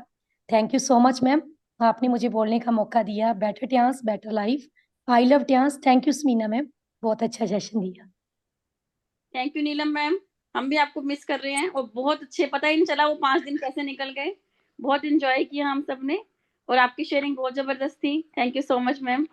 Thank you so much ma'am, आपने मुझे बोलने का मौका दिया। Better Tiens better life. I love Tiens. Thank you Samina ma'am, बहुत अच्छा सेशन दिया। थैंक यू नीलम मैम, हम भी आपको मिस कर रहे हैं और बहुत अच्छे, पता ही नहीं चला वो 5 दिन कैसे निकल गए। बहुत इंजॉय किया हम सब ने और आपकी शेयरिंग बहुत जबरदस्त थी। Thank you so much ma'am.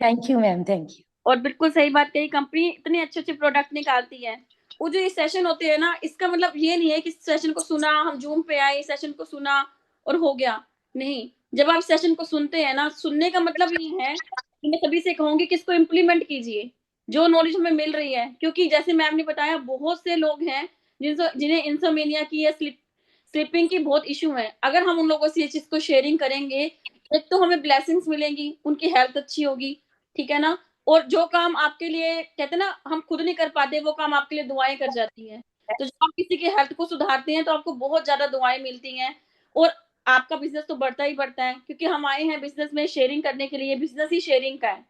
Thank you ma'am, thank you. और बिल्कुल सही बात कही, कंपनी इतने अच्छे अच्छे प्रोडक्ट निकालती है। वो जो ये सेशन होते हैं ना, इसका मतलब ये नहीं है कि सेशन को सुना, हम जूम पे आए, सेशन को सुना और हो गया। नहीं, जब आप सेशन को सुनते हैं ना, सुनने का मतलब ये है कि मैं सभी से कहूंगी कि इसको इम्प्लीमेंट कीजिए, जो नॉलेज हमें मिल रही है। क्योंकि जैसे मैम ने बताया, बहुत से लोग हैं जिन्हें इंसोमेनिया की या स्लीपिंग की बहुत इशू है। अगर हम उन लोगों से ये चीज को शेयरिंग करेंगे, एक तो हमें ब्लेसिंग्स मिलेंगी, उनकी हेल्थ अच्छी होगी, ठीक है ना। और जो काम आपके लिए कहते हैं ना हम खुद नहीं कर पाते, वो काम आपके लिए दुआएं कर जाती हैं। तो जब आप किसी की हेल्थ को सुधारते हैं तो आपको बहुत ज्यादा दुआएं मिलती हैं और आपका बिजनेस तो बढ़ता ही बढ़ता है। क्योंकि हम आए हैं बिजनेस में शेयरिंग करने के लिए, बिजनेस ही शेयरिंग का है।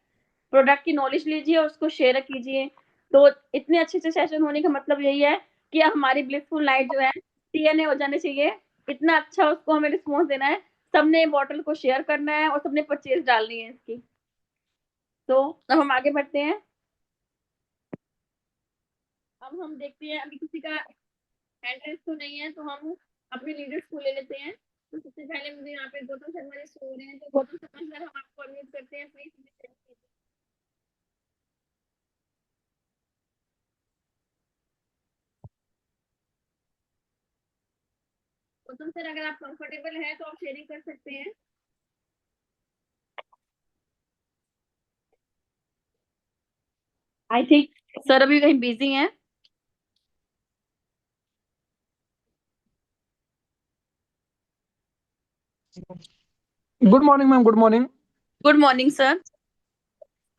प्रोडक्ट की नॉलेज लीजिए और उसको शेयर कीजिए। तो इतने अच्छे अच्छे सेशन होने का मतलब यही है कि हमारी ब्लिसफुल नाइट जो है TNA हो जाने चाहिए। इतना अच्छा उसको हमें रिस्पॉन्स देना है, सबने बॉटल को शेयर करना है और सबने परचेज डालनी है इसकी। तो अब हम आगे बढ़ते हैं। अब हम देखते हैं, अभी किसी का हैंड रेस तो नहीं है, तो हम अपने लीडर्स को ले लेते हैं। तो सबसे पहले मुझे यहाँ पे गौतम शर्मा जी सो रहे हैं, तो गौतम शर्मा सर हम आपको अनम्यूट करते हैं, प्लीज। गौतम सर अगर आप कंफर्टेबल हैं तो आप शेयरिंग कर सकते हैं। आई थिंक सर अभी कहीं बिजी हैं। Good morning ma'am, good morning. Good morning sir.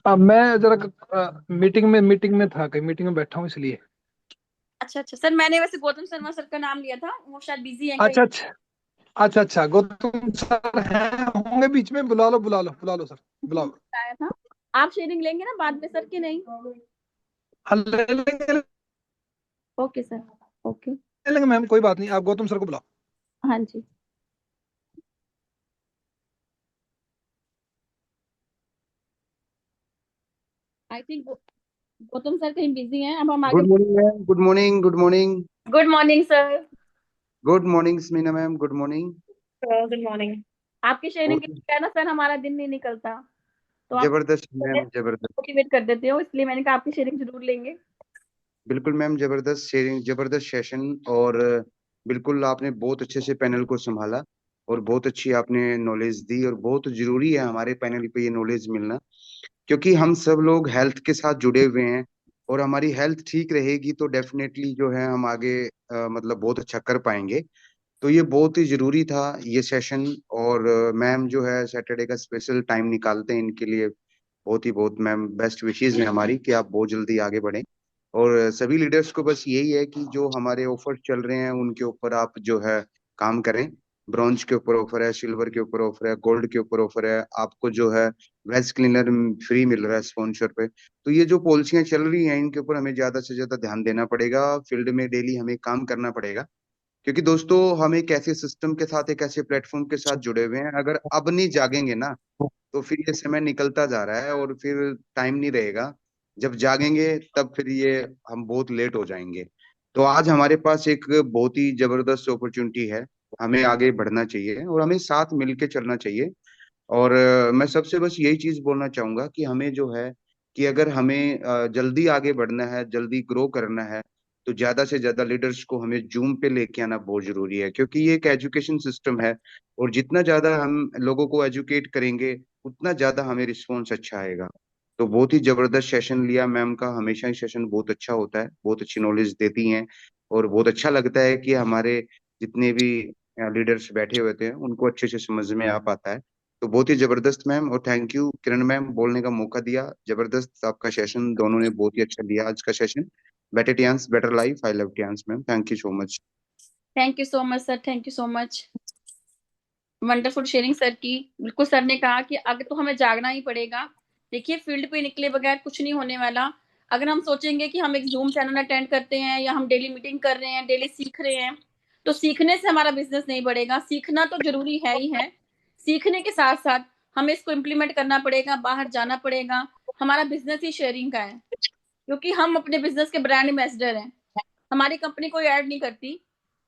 मैं जरा मीटिंग में था, कहीं मीटिंग में बैठा हूँ इसलिए। अच्छा अच्छा सर, मैंने वैसे गौतम शर्मा सर का नाम लिया था, वो शायद बिजी हैं कहीं। अच्छा अच्छा, अच्छा अच्छा, गौतम सर हैं होंगे बीच में, बुला लो बुला लो बुला लो सर, बुलाओ। आया था। आप शेयरिंग लेंगे ना बाद में सर की नहीं? हाँ ले लेंगे, ओके सर, ओके। ले लेंगे मैम, कोई बात नहीं, आप गौतम सर को बुलाओ। हाँ जी। आई थिंक गौतम सर कहीं बिजी हैं, अब हम आगे। Good morning ma'am, good morning, good morning. Good morning sir. Good morning Samina ma'am, good morning. Good morning. आपकी शेयरिंग के लिए ना सर हमारा दिन नहीं निकलता, तो आप जबरदस्त मैम, जबरदस्त। मोटिवेट कर देते हो, इसलिए मैंने कहा आपकी शेयरिंग जरूर लेंगे। बिल्कुल मैम, जबरदस्त शेयरिंग, जबरदस्त सेशन। और बिल्कुल आपने बहुत अच्छे से पैनल को संभाला और बहुत अच्छी आपने नॉलेज दी। और बहुत जरूरी है हमारे पैनल पे ये नॉलेज मिलना, क्योंकि हम सब लोग हेल्थ के साथ जुड़े हुए हैं। और हमारी हेल्थ ठीक रहेगी तो डेफिनेटली जो है हम आगे मतलब बहुत अच्छा कर पाएंगे। तो ये बहुत ही जरूरी था ये सेशन। और मैम जो है सैटरडे का स्पेशल टाइम निकालते हैं इनके लिए। बहुत ही बहुत मैम बेस्ट विशेज है हमारी कि आप बहुत जल्दी आगे बढ़ें। और सभी लीडर्स को बस यही है कि जो हमारे ऑफर चल रहे हैं उनके ऊपर आप जो है काम करें। ब्रॉन्ज के ऊपर ऑफर है, सिल्वर के ऊपर ऑफर है, गोल्ड के ऊपर ऑफर है। आपको जो है वेज क्लीनर फ्री मिल रहा है स्पॉन्सर पे। तो ये जो पॉलिसियां चल रही हैं इनके ऊपर हमें ज्यादा से ज्यादा ध्यान देना पड़ेगा, फील्ड में डेली हमें काम करना पड़ेगा। क्योंकि दोस्तों हम एक ऐसे सिस्टम के साथ, एक ऐसे प्लेटफॉर्म के साथ जुड़े हुए हैं, अगर अब नहीं जागेंगे ना तो फिर ये समय निकलता जा रहा है और फिर टाइम नहीं रहेगा। जब जागेंगे तब फिर ये हम बहुत लेट हो जाएंगे। तो आज हमारे पास एक बहुत ही जबरदस्त अपॉर्चुनिटी है। हमें आगे बढ़ना चाहिए और हमें साथ मिलके चलना चाहिए। और मैं सबसे बस यही चीज बोलना चाहूंगा कि हमें जो है कि अगर हमें जल्दी आगे बढ़ना है, जल्दी ग्रो करना है, तो ज्यादा से ज्यादा लीडर्स को हमें जूम पे लेके आना बहुत जरूरी है, क्योंकि ये एक एजुकेशन सिस्टम है, और जितना ज्यादा हम लोगों को एजुकेट करेंगे उतना ज्यादा हमें रिस्पॉन्स अच्छा आएगा। तो बहुत ही जबरदस्त सेशन लिया मैम का, हमेशा ही सेशन बहुत अच्छा होता है, बहुत अच्छी नॉलेज देती हैं, और बहुत अच्छा लगता है कि हमारे जितने भी लीडर्स बैठे हुए थे उनको अच्छे से समझ में आ पाता है। तो बहुत ही जबरदस्त मैम, और थैंक यू किरण मैम, बोलने का मौका दिया। जबरदस्त आपका सेशन, दोनों ने बहुत ही अच्छा दिया आज का session. Better Tiens better life, I love Tiens ma'am, thank you so much. Thank you so much sir, thank you so much. Wonderful sharing sir की। बिल्कुल सर ने कहा कि अगर तो हमें जागना ही पड़ेगा। देखिए फील्ड पे निकले बगैर कुछ नहीं होने वाला। अगर हम सोचेंगे कि हम एक जूम चैनल अटेंड करते हैं या हम डेली मीटिंग कर रहे हैं, डेली सीख रहे हैं, तो सीखने से हमारा बिजनेस नहीं बढ़ेगा। सीखना तो जरूरी है ही है, सीखने के साथ साथ हमें इसको इम्प्लीमेंट करना पड़ेगा, बाहर जाना पड़ेगा। हमारा बिजनेस ही शेयरिंग का है, क्योंकि हम अपने बिजनेस के ब्रांड एम्बेसडर हैं। हमारी कंपनी कोई ऐड नहीं करती।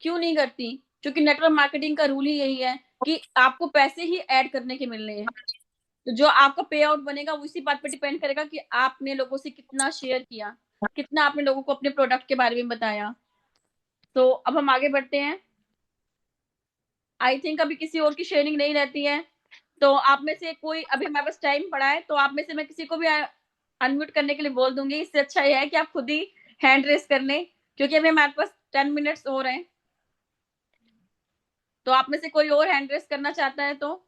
क्यों नहीं करती? क्योंकि नेटवर्क मार्केटिंग का रूल ही यही है कि आपको पैसे ही ऐड करने के मिलने हैं। तो जो आपका पे आउट बनेगा वो इसी बात पे डिपेंड करेगा कि आपने लोगों से कितना शेयर किया, कितना आपने लोगों को अपने प्रोडक्ट के बारे में बताया। तो अब हम आगे बढ़ते हैं। आई थिंक अभी किसी और की शेयरिंग नहीं रहती है, तो आप में से कोई, अभी हमारे पास टाइम पड़ा है, तो आप में से मैं किसी को भी अनम्यूट करने के लिए बोल दूंगी। इससे अच्छा यह है कि आप खुद ही हैंड रेस कर लें, क्योंकि अभी हमारे पास 10 मिनट्स और हैं। तो आप में से कोई और हैंड रेस करना चाहता है तो?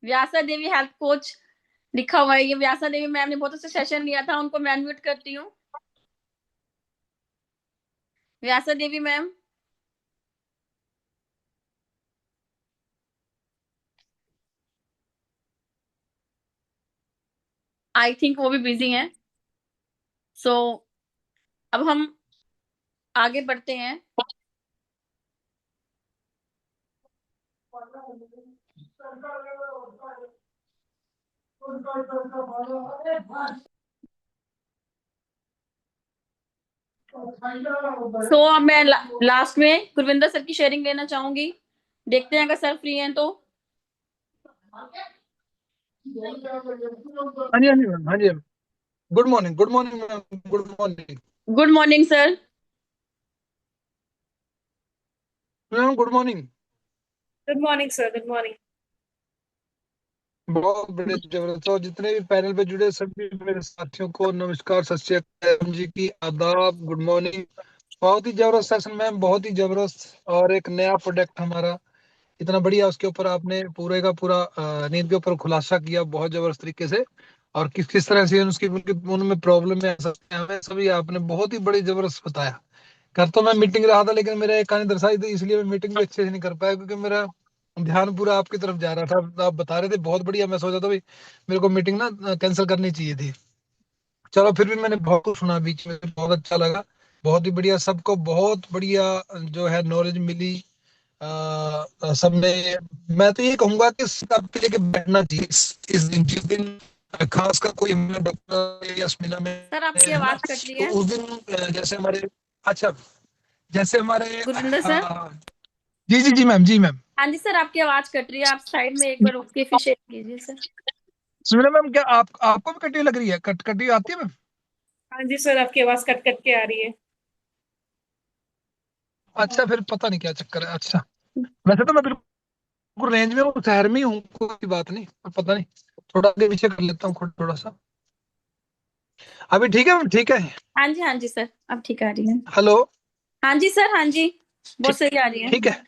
व्यासा देवी हेल्थ कोच लिखा हुआ है, ये व्यासा देवी मैम ने बहुत अच्छा सेशन लिया था, उनको मैं अनम्यूट करती हूँ। व्यासा देवी मैम। आई थिंक वो भी बिजी हैं। सो अब हम आगे बढ़ते हैं। अब मैं लास्ट में गुरविंदर सर की शेयरिंग लेना चाहूंगी। देखते हैं अगर सर फ्री हैं तो। हाँ जी हाँ जी मैम, हाँ जी। Good morning ma'am, good morning. Good morning sir. Ma'am good morning. Good morning sir, good morning. बहुत बड़े जबरदस्त, और जितने भी पैनल पे जुड़े सभी मेरे साथियों को नमस्कार, सत श्री अकाल जी की आदाब, गुड मॉर्निंग। बहुत ही जबरदस्त सेशन मैम, बहुत ही जबरदस्त, और एक नया प्रोडक्ट हमारा इतना बढ़िया, उसके ऊपर आपने पूरे का पूरा नींद के ऊपर खुलासा किया बहुत जबरदस्त तरीके से, और किस किस तरह से उसकी उनमें प्रॉब्लम में आ सकते हैं हमें सभी आपने बहुत ही बड़ी जबरदस्त बताया। कर तो मैं मीटिंग रहा था, लेकिन मेरा एक कान दर्शाई थी, इसलिए मैं मीटिंग भी अच्छे से नहीं कर पाया, क्योंकि मेरा ध्यान पूरा आपकी तरफ जा रहा था। आप बता रहे थे बहुत बढ़िया, मैं सोचा था भाई मेरे को मीटिंग ना कैंसिल करनी चाहिए थी। चलो फिर भी मैंने बहुत कुछ सुना बीच में, बहुत अच्छा लगा, बहुत ही बढ़िया, सबको बहुत बढ़िया जो है नॉलेज मिली। सब में मैं तो ये कहूंगा कि सबके लेके बैठना चाहिए इस दिन, जिस दिन खासकर कोई हमें डॉक्टर यस्मिना में सर आपकी है ना, आवाज कट रही तो है। उस दिन जैसे हमारे, अच्छा जैसे हमारे गुरविंदर सर। जी जी जी मैम, जी मैम। हाँ जी सर, आपकी आवाज कट रही है, आप साइड में एक बार रुक के फिर शेयर कीजिए सर। सुमिरा मैम, क्या आपको भी कटी लग रही है? कटी आती है मैम? हाँ जी सर, आपकी आवाज कट कट के आ रही है। अच्छा फिर पता नहीं क्या चक्कर है। अच्छा वैसे तो मैं बिल्कुल रेंज में हूँ, शहर में ही हूँ, कोई बात नहीं, पर पता नहीं, थोड़ा आगे पीछे कर लेता हूँ खुद थोड़ा सा। अभी ठीक है मैम? ठीक है। हाँ जी सर, अब ठीक आ रही है। हेलो। हाँ जी सर, हाँ जी, बहुत ठीक सही आ रही है। ठीक है।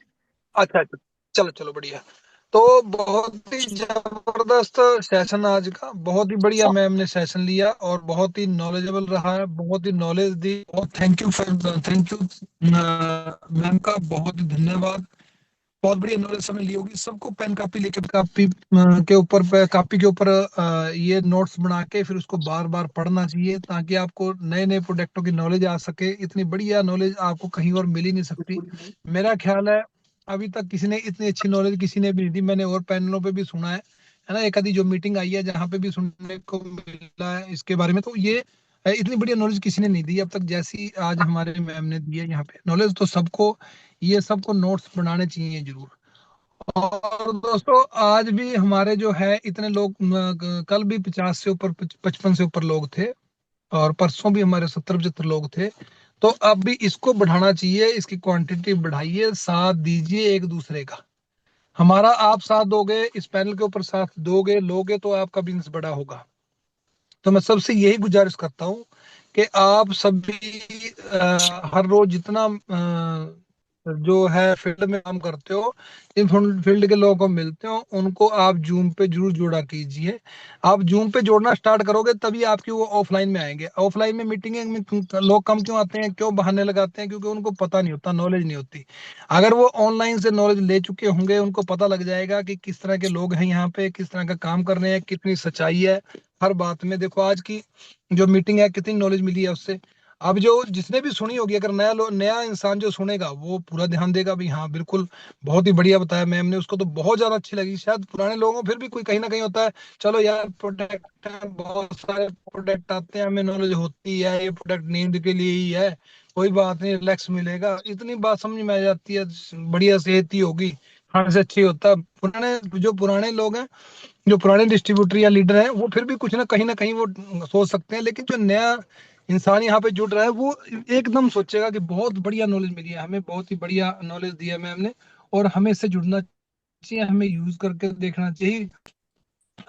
अच्छा अच्छा, चलो चलो बढ़िया। तो बहुत ही जबरदस्त सेशन आज का, बहुत ही बढ़िया मैम ने सेशन लिया, और बहुत ही नॉलेजेबल रहा है, बहुत ही नॉलेज दी, और थैंक यू मैम का बहुत ही धन्यवाद। बहुत बढ़िया नॉलेज हमने ली होगी। सबको पेन कापी लेके कापी के ऊपर कापी के ऊपर ये नोट्स बना के फिर उसको बार बार पढ़ना चाहिए, ताकि आपको नए नए प्रोडक्टों की नॉलेज आ सके। इतनी बढ़िया नॉलेज आपको कहीं और मिल ही नहीं सकती, मेरा ख्याल है। अभी तक किसी ने इतनी अच्छी नॉलेज किसी ने भी नहीं दी, मैंने और पैनलों पे भी सुना है ना, एक आधी जो मीटिंग आई है जहाँ पे भी सुनने को मिला है इसके बारे में, तो ये इतनी बढ़िया नॉलेज किसी ने नहीं दी अब तक, जैसी आज हमारे मैम ने दी है यहाँ पे नॉलेज। तो सबको ये सबको नोट्स बनाने चाहिए जरूर। और दोस्तों आज भी हमारे जो है इतने लोग कल भी 50 से ऊपर 55 से ऊपर लोग थे, और परसों भी हमारे 70-75 लोग थे। तो अब भी इसको बढ़ाना चाहिए, इसकी क्वांटिटी बढ़ाइए, साथ दीजिए एक दूसरे का। हमारा आप साथ दोगे, इस पैनल के ऊपर साथ दोगे लोगे तो आपका बिजनेस बड़ा होगा। तो मैं सबसे यही गुजारिश करता हूँ कि आप सभी हर रोज जितना जो है फील्ड में काम करते हो, इन फील्ड के लोगों को मिलते हो, उनको आप जूम पे जरूर जोड़ा कीजिए। आप जूम पे जोड़ना स्टार्ट करोगे तभी आपकी वो ऑफलाइन में आएंगे। ऑफलाइन में मीटिंग में लोग कम क्यों आते हैं, क्यों बहाने लगाते हैं? क्योंकि उनको पता नहीं होता, नॉलेज नहीं होती। अगर वो ऑनलाइन से नॉलेज ले चुके होंगे, उनको पता लग जाएगा कि किस तरह के लोग हैं यहाँ पे, किस तरह का काम कर रहे हैं, कितनी सच्चाई है हर बात में। देखो आज की जो मीटिंग है कितनी नॉलेज मिली है उससे। अब जो जिसने भी सुनी होगी, अगर नया इंसान जो सुनेगा वो पूरा ध्यान देगा भी हाँ बिल्कुल बहुत ही बढ़िया बताया मैम ने, उसको तो बहुत ज्यादा अच्छी लगी। शायद पुराने लोगों को फिर भी कोई कहीं ना कहीं होता है, चलो यार प्रोडक्ट है, बहुत सारे प्रोडक्ट आते हैं, हमें नॉलेज होती है, ये प्रोडक्ट नींद के लिए ही है, कोई बात नहीं रिलैक्स मिलेगा, इतनी बात समझ में आ जाती है, बढ़िया सेहत ही होगी, खाने से अच्छी होता है। पुराने लोग हैं, जो पुराने डिस्ट्रीब्यूटर या लीडर हैं, वो फिर भी कुछ ना कहीं वो सोच सकते हैं। लेकिन जो नया इंसान यहाँ पे जुड़ रहा है वो एकदम सोचेगा कि बहुत बढ़िया नॉलेज मिली है हमें, बहुत ही बढ़िया नॉलेज दिया मैम ने, और हमें इससे जुड़ना चाहिए, हमें यूज करके देखना चाहिए।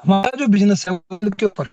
हमारा जो बिजनेस है के ऊपर